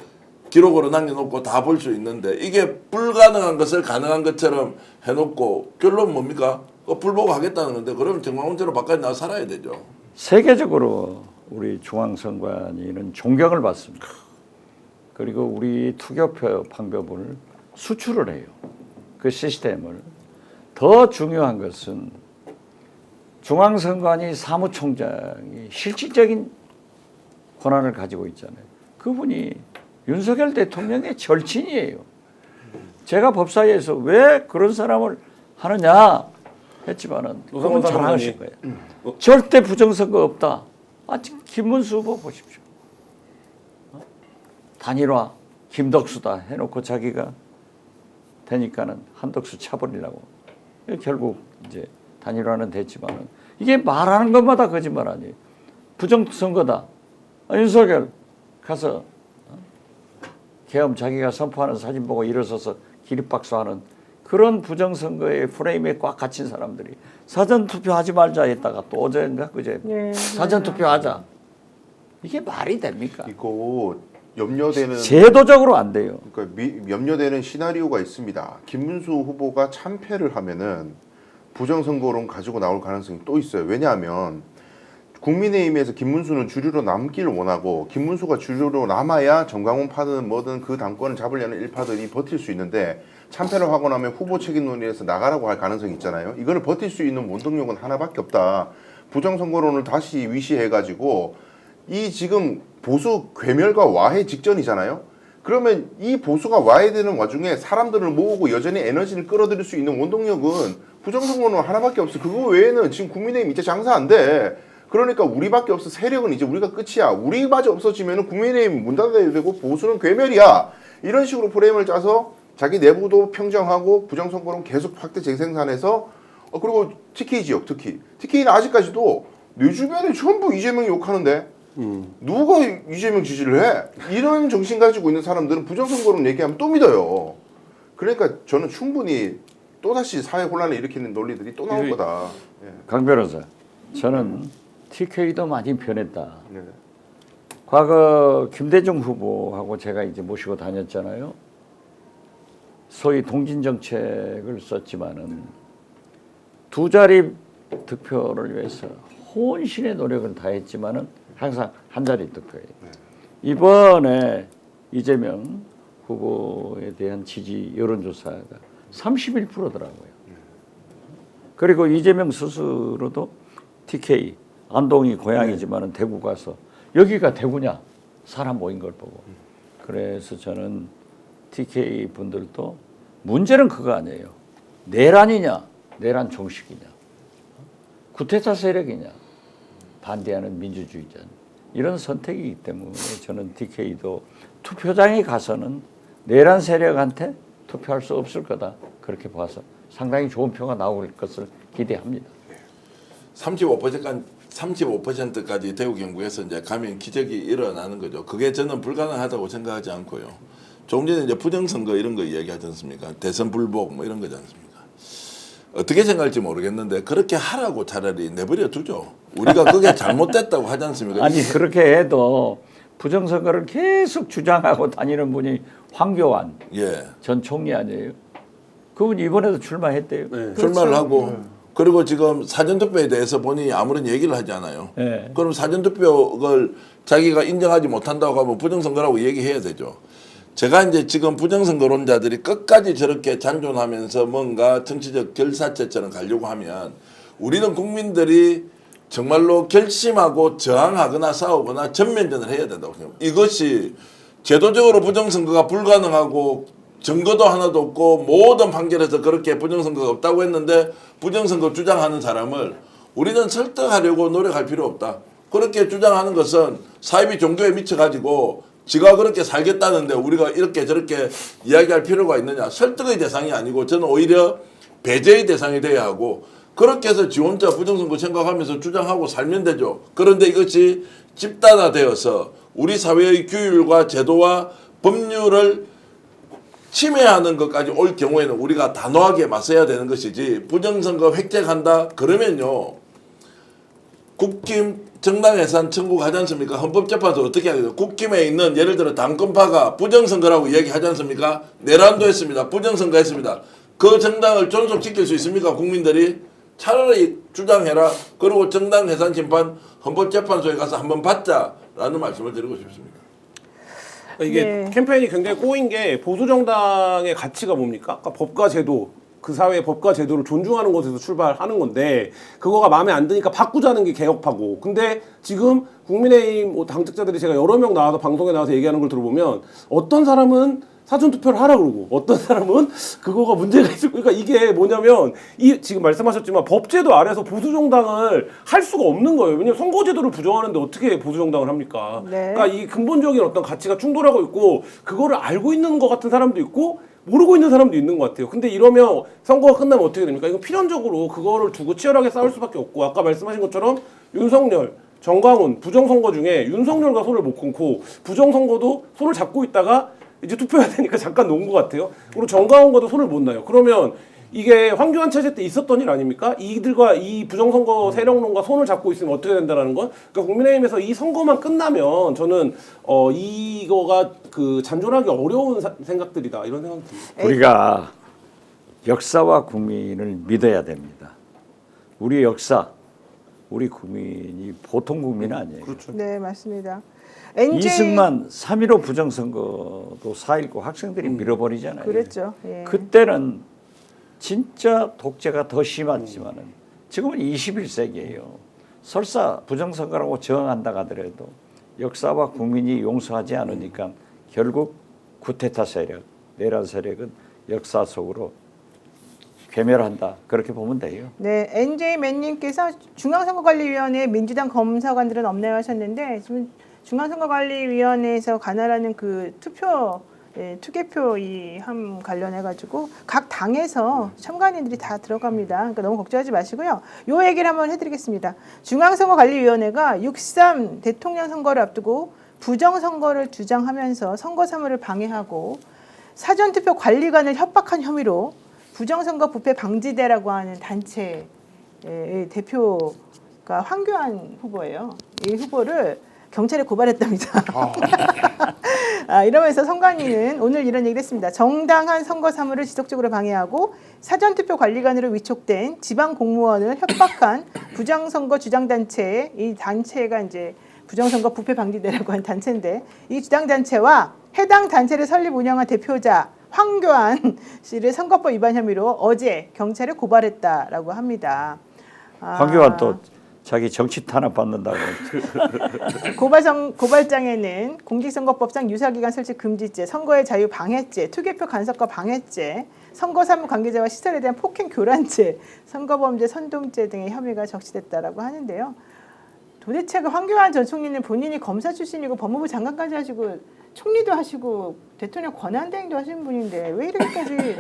S7: 기록으로 남겨놓고 다 볼 수 있는데 이게 불가능한 것을 가능한 것처럼 해놓고 결론 뭡니까? 불보고 하겠다는 건데 그러면 정광훈처럼 바깥에 나와 살아야 되죠.
S2: 세계적으로 우리 중앙선관위는 존경을 받습니다. 그리고 우리 투표표 방법을 수출을 해요. 그 시스템을. 더 중요한 것은 중앙선관위 사무총장이 실질적인 권한을 가지고 있잖아요. 그분이 윤석열 대통령의 절친이에요. 제가 법사위에서 왜 그런 사람을 하느냐 했지만은 그분 잘하실 거예요. 절대 부정선거 없다. 김문수 후보 보십시오. 단일화 김덕수다 해놓고 자기가 되니까는 한덕수 차버리려고. 결국 이제 단일화는 됐지만은 이게 말하는 것마다 거짓말 아니에요. 부정선거다. 윤석열 가서 계엄 자기가 선포하는 사진 보고 일어서서 기립박수하는 그런 부정선거의 프레임에 꽉 갇힌 사람들이 사전투표하지 말자 했다가 또 어제인가 그제 사전투표하자. 이게 말이 됩니까?
S3: 이거 염려되는
S2: 제도적으로 안 돼요.
S3: 그러니까 염려되는 시나리오가 있습니다. 김문수 후보가 참패를 하면은 부정선거론 가지고 나올 가능성이 또 있어요. 왜냐하면 국민의힘에서 김문수는 주류로 남기를 원하고 김문수가 주류로 남아야 정광훈 파든 뭐든 그 당권을 잡으려는 일파들이 버틸 수 있는데 참패를 하고 나면 후보 책임 논의에서 나가라고 할 가능성이 있잖아요. 이거를 버틸 수 있는 원동력은 하나밖에 없다. 부정선거론을 다시 위시해가지고 이 지금 보수 괴멸과 와해 직전이잖아요. 그러면 이 보수가 와해되는 와중에 사람들을 모으고 여전히 에너지를 끌어들일 수 있는 원동력은 부정선거론 하나밖에 없어. 그거 외에는 지금 국민의힘 이제 장사 안 돼. 그러니까 우리밖에 없어. 세력은 이제 우리가 끝이야. 우리마저 없어지면 국민의힘 문 닫아야 되고 보수는 괴멸이야. 이런 식으로 프레임을 짜서 자기 내부도 평정하고 부정선거론 계속 확대 재생산해서 그리고 TK 지역 TK는 아직까지도 내 주변에 전부 이재명 욕하는데 누가 이재명 지지를 해? 이런 정신 가지고 있는 사람들은 부정선거론 얘기하면 또 믿어요. 그러니까 저는 충분히 또다시 사회 혼란을 일으키는 논리들이 또 나올 거다. 예.
S2: 강 변호사, 저는 TK도 많이 변했다.
S3: 네.
S2: 과거 김대중 후보하고 제가 이제 모시고 다녔잖아요. 소위 동진 정책을 썼지만은 두 자리 득표를 위해서 혼신의 노력을 다했지만은 항상 한 자리 득표예요. 이번에 이재명 후보에 대한 지지 여론조사가 31%더라고요. 그리고 이재명 스스로도 TK 안동이 고향이지만은 대구 가서 여기가 대구냐 사람 모인 걸 보고 그래서 저는 TK 분들도 문제는 그거 아니에요. 내란이냐 내란 종식이냐 구태타 세력이냐 반대하는 민주주의자 이런 선택이기 때문에 저는 TK도 투표장에 가서는 내란 세력한테 투표할 수 없을 거다 그렇게 봐서 상당히 좋은 표가 나올 것을 기대합니다.
S7: 35%까지 대구 경북에서 이제 가면 기적이 일어나는 거죠. 그게 저는 불가능하다고 생각하지 않고요. 조금 전에 이제 부정선거 이런 거 이야기하지 않습니까? 대선 불복 뭐 이런 거지 않습니까? 어떻게 생각할지 모르겠는데 그렇게 하라고 차라리 내버려 두죠. 우리가 그게 잘못됐다고 하지 않습니까?
S2: 아니 그렇게 해도 부정선거를 계속 주장하고 다니는 분이 황교안
S7: 예.
S2: 전 총리 아니에요? 그분 이번에도 출마했대요.
S4: 네.
S7: 출마를 하고 그리고 지금 사전투표에 대해서 본인이 아무런 얘기를 하지 않아요.
S2: 네.
S7: 그럼 사전투표를 자기가 인정하지 못한다고 하면 부정선거라고 얘기해야 되죠. 제가 이제 지금 부정선거론자들이 끝까지 저렇게 잔존하면서 뭔가 정치적 결사체처럼 가려고 하면 우리는 국민들이 정말로 결심하고 저항하거나 싸우거나 전면전을 해야 된다고 생각합니다. 이것이 제도적으로 부정선거가 불가능하고 증거도 하나도 없고 모든 판결에서 그렇게 부정선거가 없다고 했는데 부정선거 주장하는 사람을 우리는 설득하려고 노력할 필요 없다. 그렇게 주장하는 것은 사이비 종교에 미쳐가지고 지가 그렇게 살겠다는데 우리가 이렇게 저렇게 이야기할 필요가 있느냐. 설득의 대상이 아니고 저는 오히려 배제의 대상이 돼야 하고 그렇게 해서 지 혼자 부정선거 생각하면서 주장하고 살면 되죠. 그런데 이것이 집단화되어서 우리 사회의 규율과 제도와 법률을 침해하는 것까지 올 경우에는 우리가 단호하게 맞서야 되는 것이지 부정선거 획득한다 그러면요. 국힘 정당해산 청구하지 않습니까? 헌법재판소 어떻게 하겠어요? 국힘에 있는 예를 들어 당권파가 부정선거라고 얘기하지 않습니까? 내란도 했습니다. 부정선거 했습니다. 그 정당을 존속시킬 수 있습니까? 국민들이? 차라리 주장해라. 그리고 정당해산 심판 헌법재판소에 가서 한번 받자라는 말씀을 드리고 싶습니다.
S4: 이게
S1: 네.
S4: 캠페인이 굉장히 꼬인 게 보수 정당의 가치가 뭡니까? 그러니까 법과 제도, 그 사회의 법과 제도를 존중하는 곳에서 출발하는 건데 그거가 마음에 안 드니까 바꾸자는 게 개혁파고. 근데 지금 국민의힘 당직자들이 제가 여러 명 나와서 방송에 나와서 얘기하는 걸 들어보면 어떤 사람은 사전투표를 하라 그러고 어떤 사람은 그거가 문제가 있을 그러니까 이게 뭐냐면 이 지금 말씀하셨지만 법제도 아래서 보수 정당을 할 수가 없는 거예요. 왜냐면 선거제도를 부정하는데 어떻게 보수 정당을 합니까?
S1: 네.
S4: 그러니까 이 근본적인 어떤 가치가 충돌하고 있고 그거를 알고 있는 것 같은 사람도 있고 모르고 있는 사람도 있는 것 같아요. 근데 이러면 선거가 끝나면 어떻게 됩니까? 이거 필연적으로 그거를 두고 치열하게 싸울 수밖에 없고 아까 말씀하신 것처럼 윤석열, 정광훈 부정선거 중에 윤석열과 손을 못 끊고 부정선거도 손을 잡고 있다가 이제 투표해야 되니까 잠깐 놓은 것 같아요. 그리고 정광훈과도 손을 못 놔요. 그러면 이게 황교안 체제 때 있었던 일 아닙니까? 이들과 이 부정선거 세력론과 손을 잡고 있으면 어떻게 된다라는 건. 그러니까 국민의힘에서 이 선거만 끝나면 저는 이거가 그 잔존하기 어려운 생각들이다 이런 생각이 듭니다.
S2: 우리가 역사와 국민을 믿어야 됩니다. 우리 역사, 우리 국민이 보통 국민 아니에요.
S4: 그렇죠.
S1: 네, 맞습니다. NJ
S2: 이승만 3.15 부정선거도 4.19 학생들이 밀어버리잖아요.
S1: 그랬죠. 예.
S2: 그때는 진짜 독재가 더 심했지만은 지금은 21세기예요. 설사 부정선거라고 저항한다 하더라도 역사와 국민이 용서하지 않으니까 결국 쿠데타 세력, 내란 세력은 역사 속으로 괴멸한다. 그렇게 보면 돼요.
S1: 네, NJ맨님께서 중앙선거관리위원회 민주당 검사관들은 없나요 하셨는데 지금 중앙선거관리위원회에서 관할하는 그 투개표 이함 관련해 가지고 각 당에서 참관인들이 다 들어갑니다. 그러니까 너무 걱정하지 마시고요. 요 얘기를 한번 해드리겠습니다. 중앙선거관리위원회가 6.3 대통령 선거를 앞두고 부정선거를 주장하면서 선거 사무를 방해하고 사전투표 관리관을 협박한 혐의로 부정선거 부패 방지대라고 하는 단체의 대표가 황교안 후보예요. 이 후보를 경찰에 고발했답니다. 이러면서 선관위는 오늘 이런 얘기를 했습니다. 정당한 선거 사무를 지속적으로 방해하고 사전투표 관리관으로 위촉된 지방 공무원을 협박한 부정선거 주장단체의 이 단체가 이제 부정선거 부패 방지대라고 하는 단체인데 이 주장단체와 해당 단체를 설립 운영한 대표자 황교안 씨를 선거법 위반 혐의로 어제 경찰에 고발했다라고 합니다.
S2: 황교안 또 자기 정치 탄압 받는다고.
S1: 고발장에는 공직선거법상 유사기관 설치 금지죄, 선거의 자유 방해죄, 투개표 간섭과 방해죄, 선거사무 관계자와 시설에 대한 폭행 교란죄, 선거범죄 선동죄 등의 혐의가 적시됐다라고 하는데요. 도대체 그 황교안 전 총리는 본인이 검사 출신이고 법무부 장관까지 하시고 총리도 하시고 대통령 권한대행도 하시는 분인데 왜 이렇게까지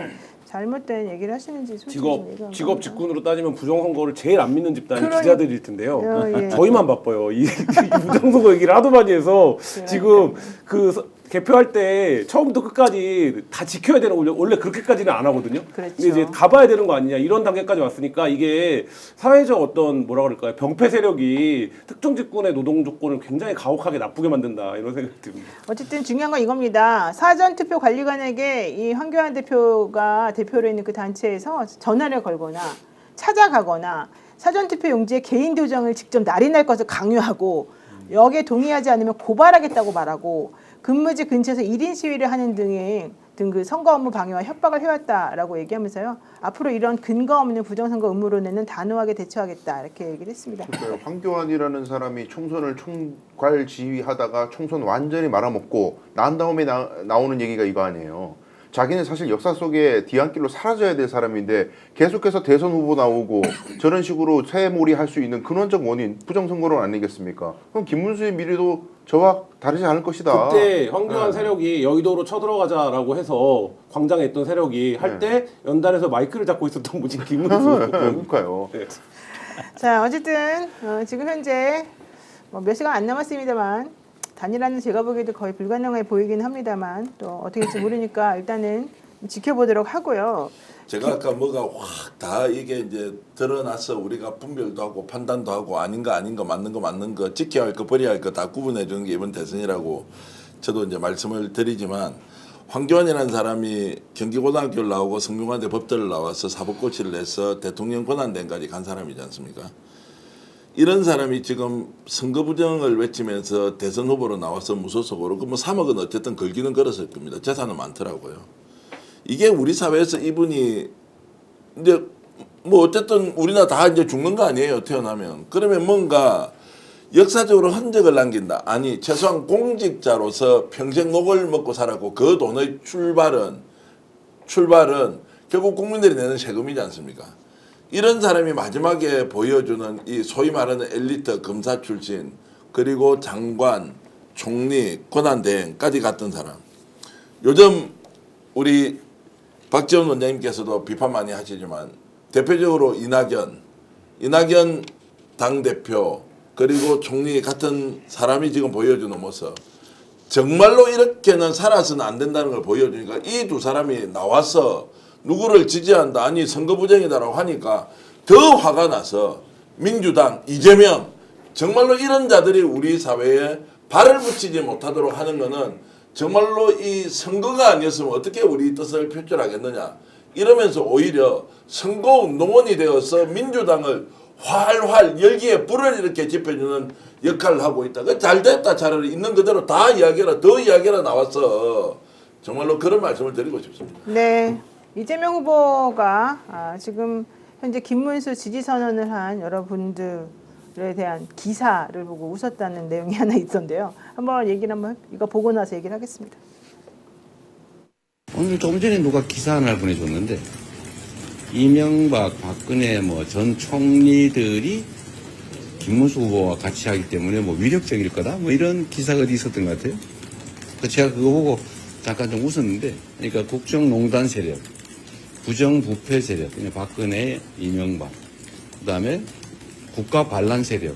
S1: 잘못된 얘기를 하시는지 솔직히 좀 얘기하면
S4: 직업
S1: 합니다.
S4: 직군으로 따지면 부정선거를 제일 안 믿는 집단이
S1: 그러니-
S4: 기자들일 텐데요.
S1: 예.
S4: 저희만 바빠요. 이 부정선거 얘기를 하도 많이 해서 지금 개표할 때 처음부터 끝까지 다 지켜야 되는 거 원래 그렇게까지는 안 하거든요.
S1: 그렇죠.
S4: 근데 이제 가봐야 되는 거 아니냐 이런 단계까지 왔으니까 이게 사회적 어떤 뭐라 그럴까요 병폐 세력이 특정 직군의 노동 조건을 굉장히 가혹하게 나쁘게 만든다 이런 생각이 듭니다.
S1: 어쨌든 중요한 건 이겁니다. 사전투표 관리관에게 이 황교안 대표가 대표로 있는 그 단체에서 전화를 걸거나 찾아가거나 사전투표 용지에 개인 도장을 직접 날인할 것을 강요하고 여기에 동의하지 않으면 고발하겠다고 말하고 근무지 근처에서 1인 시위를 하는 등 그 선거 업무 방해와 협박을 해왔다라고 얘기하면서요. 앞으로 이런 근거 없는 부정선거 음모론에는 단호하게 대처하겠다 이렇게 얘기를 했습니다.
S3: 그러니까요. 황교안이라는 사람이 총선을 총괄 지휘하다가 총선 완전히 말아먹고 난 다음에 나오는 얘기가 이거 아니에요. 자기는 사실 역사 속에 뒤안길로 사라져야 될 사람인데 계속해서 대선 후보 나오고 저런 식으로 새몰이 할 수 있는 근원적 원인 부정선거론 아니겠습니까? 그럼 김문수의 미래도 저와 다르지 않을 것이다.
S4: 그때 황교안 세력이 여의도로 쳐들어가자라고 해서 광장에 있던 세력이 할 때 연단에서 마이크를 잡고 있었던 분이 김문수.
S3: 그러니까요.
S4: 네.
S1: 자, 어쨌든 지금 현재 몇 시간 안 남았습니다만 단일화는 제가 보기에도 거의 불가능해 보이긴 합니다만 또 어떻게 될지 모르니까 일단은 지켜보도록 하고요.
S7: 제가 아까 뭐가 확 다 이게 이제 드러나서 우리가 분별도 하고 판단도 하고 아닌가 맞는 거 지켜야 할 거 버려야 할 거 다 구분해 주는 게 이번 대선이라고 저도 이제 말씀을 드리지만 황교안이라는 사람이 경기고등학교를 나오고 성균관대 법대를 나와서 사법고시를 내서 대통령 권한대행까지 간 사람이지 않습니까? 이런 사람이 지금 선거 부정을 외치면서 대선 후보로 나와서 무소속으로 그 뭐 3억은 어쨌든 걸기는 걸었을 겁니다. 재산은 많더라고요. 이게 우리 사회에서 이분이 이제 뭐 어쨌든 우리나라 다 이제 죽는 거 아니에요, 태어나면. 그러면 뭔가 역사적으로 흔적을 남긴다. 아니 최소한 공직자로서 평생 녹을 먹고 살았고 그 돈의 출발은 결국 국민들이 내는 세금이지 않습니까? 이런 사람이 마지막에 보여주는 이 소위 말하는 엘리트 검사 출신 그리고 장관, 총리, 권한대행까지 갔던 사람. 요즘 우리 박지원 원장님께서도 비판 많이 하시지만 대표적으로 이낙연 당대표 그리고 총리 같은 사람이 지금 보여주는 모습 정말로 이렇게는 살아서는 안 된다는 걸 보여주니까 이 두 사람이 나와서 누구를 지지한다 아니 선거 부정이다라고 하니까 더 화가 나서 민주당 이재명 정말로 이런 자들이 우리 사회에 발을 붙이지 못하도록 하는 거는 정말로 이 선거가 아니었으면 어떻게 우리 뜻을 표출하겠느냐 이러면서 오히려 선거운동원이 되어서 민주당을 활활 열기에 불을 이렇게 지펴주는 역할을 하고 있다. 그 잘됐다 차라리 있는 그대로 다 이야기해라 더 이야기해라 나와서 정말로 그런 말씀을 드리고 싶습니다.
S1: 네, 이재명 후보가 지금 현재 김문수 지지 선언을 한 여러분들에 대한 기사를 보고 웃었다는 내용이 하나 있던데요. 한번 이거 보고 나서 얘기를 하겠습니다.
S9: 오늘 조금 전에 누가 기사 하나를 보내줬는데 이명박, 박근혜 전 총리들이 김문수 후보와 같이 하기 때문에 위력적일 거다 이런 기사가 어디 있었던 것 같아요. 제가 그거 보고 잠깐 좀 웃었는데 그러니까 국정농단 세력, 부정부패 세력, 박근혜, 이명박, 그다음에 국가 반란 세력,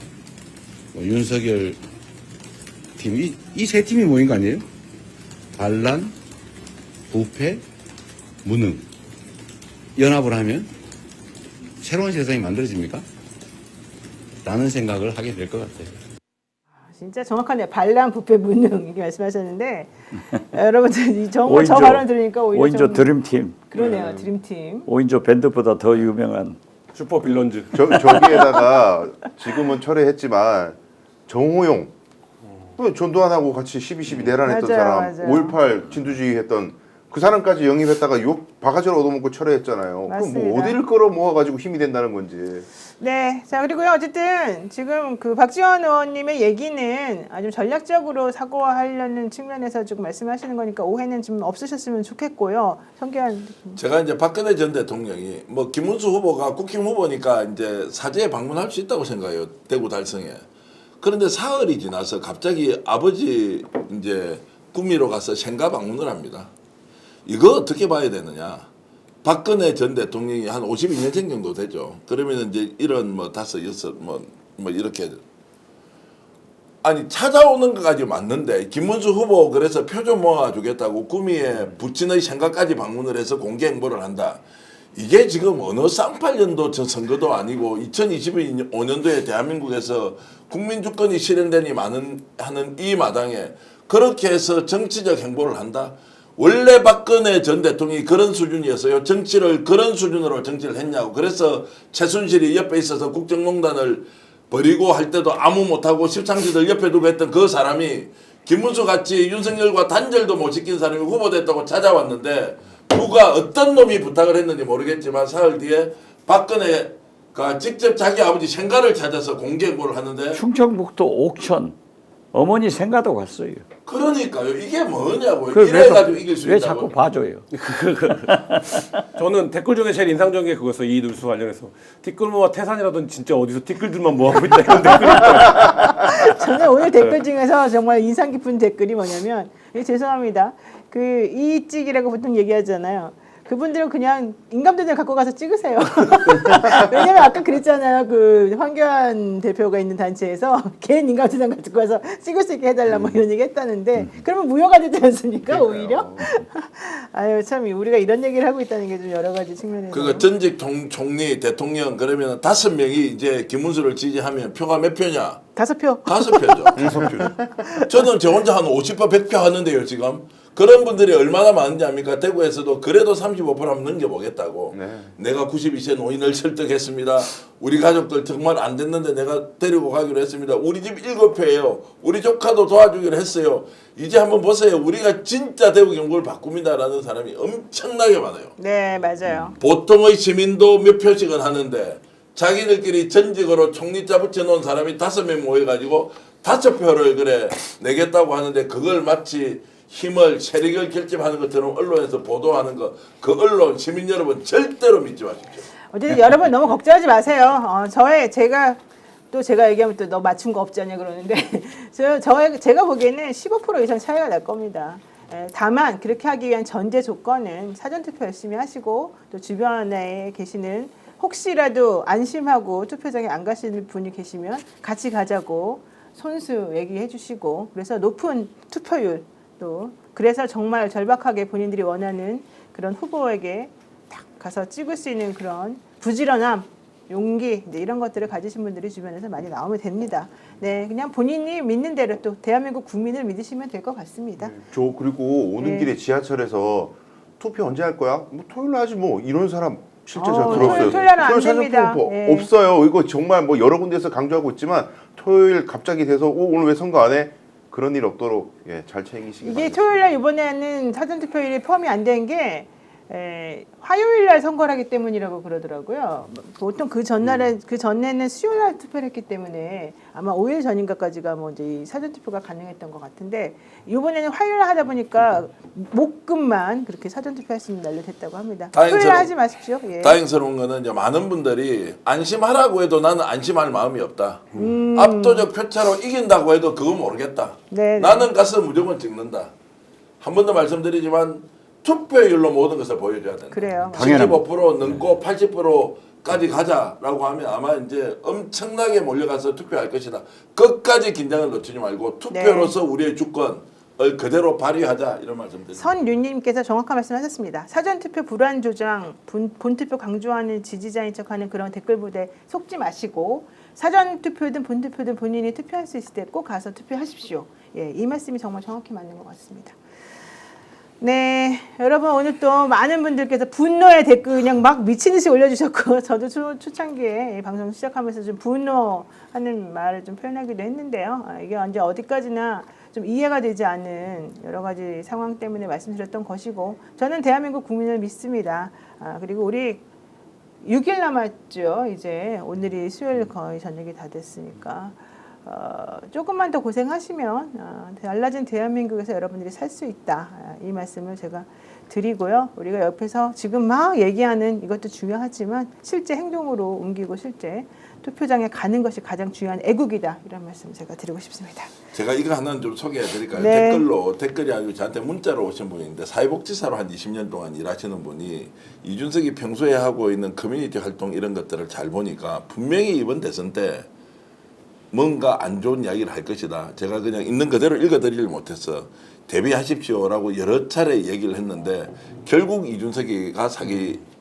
S9: 윤석열 팀, 이 세 팀이 모인 거 아니에요? 반란, 부패, 무능. 연합을 하면 새로운 세상이 만들어집니까? 라는 생각을 하게 될 것 같아요.
S1: 진짜 정확하네요. 반란, 부패, 무능 이렇게 말씀하셨는데 여러분들 저
S2: 오인조,
S1: 발언 들으니까 오히려
S2: 오인조 드림팀.
S1: 그러네요. 드림팀.
S2: 5인조 밴드보다 더 유명한
S4: 슈퍼 빌런즈.
S3: 저기에다가 지금은 철회했지만 정호용 전두환하고 같이 12.12 내란했던
S1: 맞아요,
S3: 사람
S1: 맞아요.
S3: 5.18 진두지휘 했던 그 사람까지 영입했다가 욕 바가지로 얻어먹고 철회했잖아요. 그럼
S1: 맞습니다.
S3: 뭐 어디를 끌어 모아가지고 힘이 된다는 건지.
S1: 네, 자 그리고요 어쨌든 지금 그 박지원 의원님의 얘기는 아주 전략적으로 사고하려는 측면에서 좀 말씀하시는 거니까 오해는 좀 없으셨으면 좋겠고요. 성규환
S7: 제가 이제 박근혜 전 대통령이 김문수 후보가 국힘 후보니까 이제 사제에 방문할 수 있다고 생각해요. 대구 달성에. 그런데 사흘이 지나서 갑자기 아버지 이제 구미로 가서 생가 방문을 합니다. 이거 어떻게 봐야 되느냐? 박근혜 전 대통령이 한 52년생 정도 되죠. 그러면 이제 이런 뭐 5, 6, 뭐 이렇게 아니 찾아오는 것까지 맞는데 김문수 후보 그래서 표 좀 모아주겠다고 구미에 부친의 생각까지 방문을 해서 공개 행보를 한다. 이게 지금 어느 쌍팔년도 저 선거도 아니고 2025년도에 대한민국에서 국민 주권이 실현되니 하는 이 마당에 그렇게 해서 정치적 행보를 한다. 원래 박근혜 전 대통령이 그런 수준이었어요. 정치를 그런 수준으로 정치를 했냐고. 그래서 최순실이 옆에 있어서 국정농단을 버리고 할 때도 아무 못하고 십창시들 옆에 두고 했던 그 사람이 김문수 같이 윤석열과 단절도 못 시킨 사람이 후보됐다고 찾아왔는데 누가 어떤 놈이 부탁을 했는지 모르겠지만 사흘 뒤에 박근혜가 직접 자기 아버지 생가를 찾아서 공개 행보를 하는데
S2: 충청북도 옥천 어머니 생가도 갔어요.
S7: 그러니까요. 이게 뭐냐고요.
S2: 그
S7: 이래가지고 이길 수
S2: 왜
S7: 있다고.
S2: 자꾸 봐줘요?
S4: 저는 댓글 중에 제일 인상적인 게 그거였어요. 이 뉴스 관련해서 티끌 모아 태산이라던 진짜 어디서 티끌들만 모아고 있다 이런 댓글이 있어요.
S1: 저는 오늘 댓글 중에서 정말 인상 깊은 댓글이 뭐냐면 죄송합니다. 그 이찍이라고 보통 얘기하잖아요. 그분들은 그냥 인감도장 갖고 가서 찍으세요. 왜냐면 아까 그랬잖아요. 그 황교안 대표가 있는 단체에서 개인 인감도장 갖고 가서 찍을 수 있게 해달라 뭐 이런 얘기 했다는데 그러면 무효가 되지 않습니까? 오히려? 아유 참 우리가 이런 얘기를 하고 있다는 게 좀 여러 가지 측면에서.
S7: 그거 전직 총리 대통령 그러면 5명이 이제 김문수를 지지하면 표가 몇 표냐?
S1: 5표.
S7: 5표죠. 저는 저 혼자 한 50표 100표 하는데요 지금. 그런 분들이 얼마나 많은지 압니까? 대구에서도 그래도 35% 한번 넘겨보겠다고.
S3: 네.
S7: 내가 92세 노인을 설득했습니다. 우리 가족들 정말 안 됐는데 내가 데리고 가기로 했습니다. 우리 집 7표예요. 우리 조카도 도와주기로 했어요. 이제 한번 보세요. 우리가 진짜 대구 경북을 바꿉니다라는 사람이 엄청나게 많아요.
S1: 네 맞아요.
S7: 보통의 시민도 몇 표씩은 하는데 자기들끼리 전직으로 총리자 붙여놓은 사람이 5명 모여가지고 5표를 그래 내겠다고 하는데 그걸 마치 힘을 세력을 결집하는 것처럼 언론에서 보도하는 거 그 언론 시민 여러분 절대로 믿지 마십시오.
S1: 어쨌든 여러분 너무 걱정하지 마세요. 제가 얘기하면 또 너 맞춘 거 없지 않냐 그러는데 제가 보기에는 15% 이상 차이가 날 겁니다. 다만 그렇게 하기 위한 전제 조건은 사전투표 열심히 하시고 또 주변에 계시는 혹시라도 안심하고 투표장에 안 가시는 분이 계시면 같이 가자고 손수 얘기해 주시고 그래서 높은 투표율 또 그래서 정말 절박하게 본인들이 원하는 그런 후보에게 딱 가서 찍을 수 있는 그런 부지런함, 용기 이런 것들을 가지신 분들이 주변에서 많이 나오면 됩니다. 네, 그냥 본인이 믿는 대로 또 대한민국 국민을 믿으시면 될 것 같습니다.
S3: 저 그리고 오는
S1: 네.
S3: 길에 지하철에서 투표 언제 할 거야? 뭐 토요일 날 하지 뭐 이런 사람 실제 제가
S1: 토요일,
S3: 들었어요.
S1: 토요일은 안
S3: 사전투표
S1: 됩니다.
S3: 뭐
S1: 네.
S3: 없어요. 이거 정말 뭐 여러 군데에서 강조하고 있지만 토요일 갑자기 돼서 오늘 왜 선거 안 해? 그런 일 없도록 잘 챙기시기
S1: 이게
S3: 바랍니다.
S1: 토요일 날 이번에는 사전투표일이 포함이 안 된 게 화요일 날 선거를 하기 때문이라고 그러더라고요. 보통 그 전날에 그 전에는 수요일 날 투표를 했기 때문에 아마 5일 전인가까지가 뭐 이제 이 사전투표가 가능했던 것 같은데 이번에는 화요일 날 하다 보니까 목금만 그렇게 사전투표할 수 있는 날로 됐다고 합니다. 토요일 날 하지 마십시오. 예.
S7: 다행스러운 거는 이제 많은 분들이 안심하라고 해도 나는 안심할 마음이 없다. 압도적 표차로 이긴다고 해도 그거 모르겠다.
S1: 네네.
S7: 나는 가서 무조건 찍는다. 한 번 더 말씀드리지만 투표율로 모든 것을 보여줘야 된다.
S1: 그래요.
S7: 75% 넘고 80%까지 가자라고 하면 아마 이제 엄청나게 몰려가서 투표할 것이다. 끝까지 긴장을 놓치지 말고 투표로서 우리의 주권을 그대로 발휘하자 이런 말씀드립니다.
S1: 선윤님께서 정확한 말씀하셨습니다. 사전투표 불안 조장, 본투표 강조하는 지지자인 척하는 그런 댓글 부대에 속지 마시고 사전투표든 본투표든 본인이 투표할 수 있을 때 꼭 가서 투표하십시오. 예, 이 말씀이 정말 정확히 맞는 것 같습니다. 네, 여러분 오늘 또 많은 분들께서 분노의 댓글 그냥 막 미친 듯이 올려주셨고 저도 초창기에 방송 시작하면서 좀 분노하는 말을 좀 표현하기도 했는데요. 이게 언제 어디까지나 좀 이해가 되지 않은 여러 가지 상황 때문에 말씀드렸던 것이고 저는 대한민국 국민을 믿습니다. 그리고 우리 6일 남았죠. 이제 오늘이 수요일 거의 저녁이 다 됐으니까 조금만 더 고생하시면 달라진 대한민국에서 여러분들이 살 수 있다. 이 말씀을 제가 드리고요. 우리가 옆에서 지금 막 얘기하는 이것도 중요하지만 실제 행동으로 옮기고 실제 투표장에 가는 것이 가장 중요한 애국이다. 이런 말씀 제가 드리고 싶습니다.
S7: 제가 이거 하나는 좀 소개해드릴까요?
S1: 네.
S7: 댓글이 아니고 저한테 문자로 오신 분인데 사회복지사로 한 20년 동안 일하시는 분이 이준석이 평소에 하고 있는 커뮤니티 활동 이런 것들을 잘 보니까 분명히 이번 대선 때 뭔가 안 좋은 이야기를 할 것이다. 제가 그냥 있는 그대로 읽어드리질 못해서 대비하십시오라고 여러 차례 얘기를 했는데 결국 이준석이가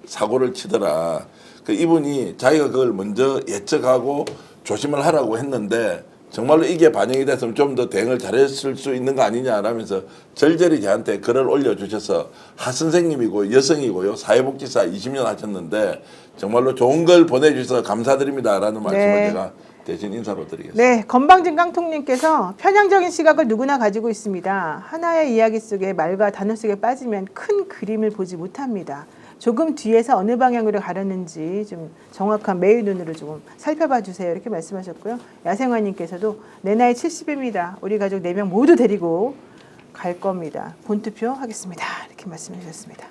S7: 사고를 치더라. 그 이분이 자기가 그걸 먼저 예측하고 조심을 하라고 했는데 정말로 이게 반영이 됐으면 좀 더 대응을 잘했을 수 있는 거 아니냐라면서 절절히 저한테 글을 올려주셔서 하선생님이고 여성이고요. 사회복지사 20년 하셨는데 정말로 좋은 걸 보내주셔서 감사드립니다라는 말씀을 제가 대신 인사로 드리겠습니다.
S1: 네, 건방진 깡통님께서 편향적인 시각을 누구나 가지고 있습니다. 하나의 이야기 속에 말과 단어 속에 빠지면 큰 그림을 보지 못합니다. 조금 뒤에서 어느 방향으로 가려는지 좀 정확한 매의 눈으로 조금 살펴봐 주세요. 이렇게 말씀하셨고요. 야생화님께서도 내 나이 70입니다. 우리 가족 4명 모두 데리고 갈 겁니다. 본투표 하겠습니다. 이렇게 말씀해 주셨습니다.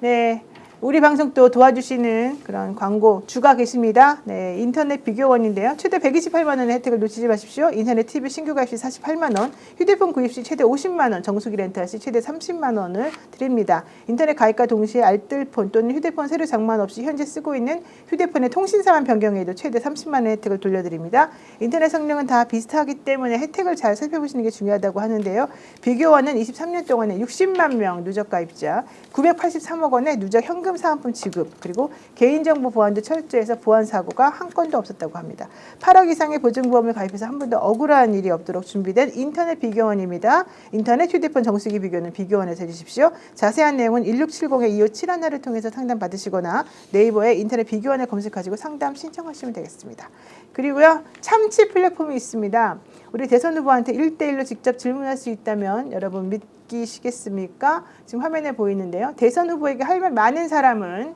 S1: 네. 우리 방송 또 도와주시는 그런 광고 주가 계십니다. 네, 인터넷 비교원인데요. 최대 128만 원의 혜택을 놓치지 마십시오. 인터넷 TV 신규 가입 시 48만 원, 휴대폰 구입 시 최대 50만 원, 정수기 렌탈 시 최대 30만 원을 드립니다. 인터넷 가입과 동시에 알뜰폰 또는 휴대폰 새로 장만 없이 현재 쓰고 있는 휴대폰의 통신사만 변경해도 최대 30만 원의 혜택을 돌려드립니다. 인터넷 성능은 다 비슷하기 때문에 혜택을 잘 살펴보시는 게 중요하다고 하는데요. 비교원은 23년 동안에 60만 명 누적 가입자, 983억 원의 누적 현금 사은품 지급, 그리고 개인정보 보안도 철저해서 보안 사고가 한 건도 없었다고 합니다. 8억 이상의 보증보험을 가입해서 한 번도 억울한 일이 없도록 준비된 인터넷 비교원입니다. 인터넷 휴대폰 정수기 비교는 비교원에서 해주십시오. 자세한 내용은 1670-2571을 통해서 상담 받으시거나 네이버에 인터넷 비교원을 검색하시고 상담 신청하시면 되겠습니다. 그리고요, 참치 플랫폼이 있습니다. 우리 대선 후보한테 1대1로 직접 질문할 수 있다면 여러분 믿기시겠습니까? 지금 화면에 보이는데요. 대선 후보에게 할 말 많은 사람은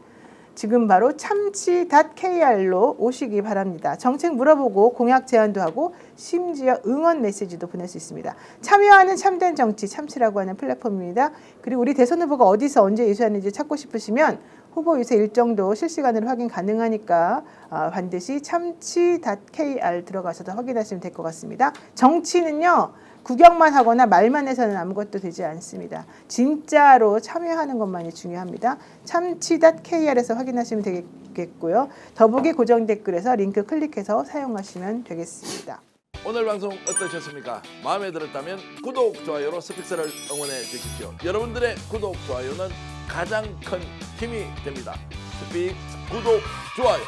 S1: 지금 바로 참치.kr로 오시기 바랍니다. 정책 물어보고 공약 제안도 하고 심지어 응원 메시지도 보낼 수 있습니다. 참여하는 참된 정치, 참치라고 하는 플랫폼입니다. 그리고 우리 대선 후보가 어디서 언제 유세하는지 찾고 싶으시면 후보 유세 일정도 실시간으로 확인 가능하니까 반드시 참치.kr 들어가셔서 확인하시면 될 것 같습니다. 정치는요, 구경만 하거나 말만 해서는 아무것도 되지 않습니다. 진짜로 참여하는 것만이 중요합니다. 참치.kr에서 확인하시면 되겠고요. 더보기 고정 댓글에서 링크 클릭해서 사용하시면 되겠습니다.
S7: 오늘 방송 어떠셨습니까? 마음에 들었다면 구독, 좋아요로 스픽스를 응원해 주십시오. 여러분들의 구독, 좋아요는 가장 큰 힘이 됩니다. 스픽스 구독, 좋아요.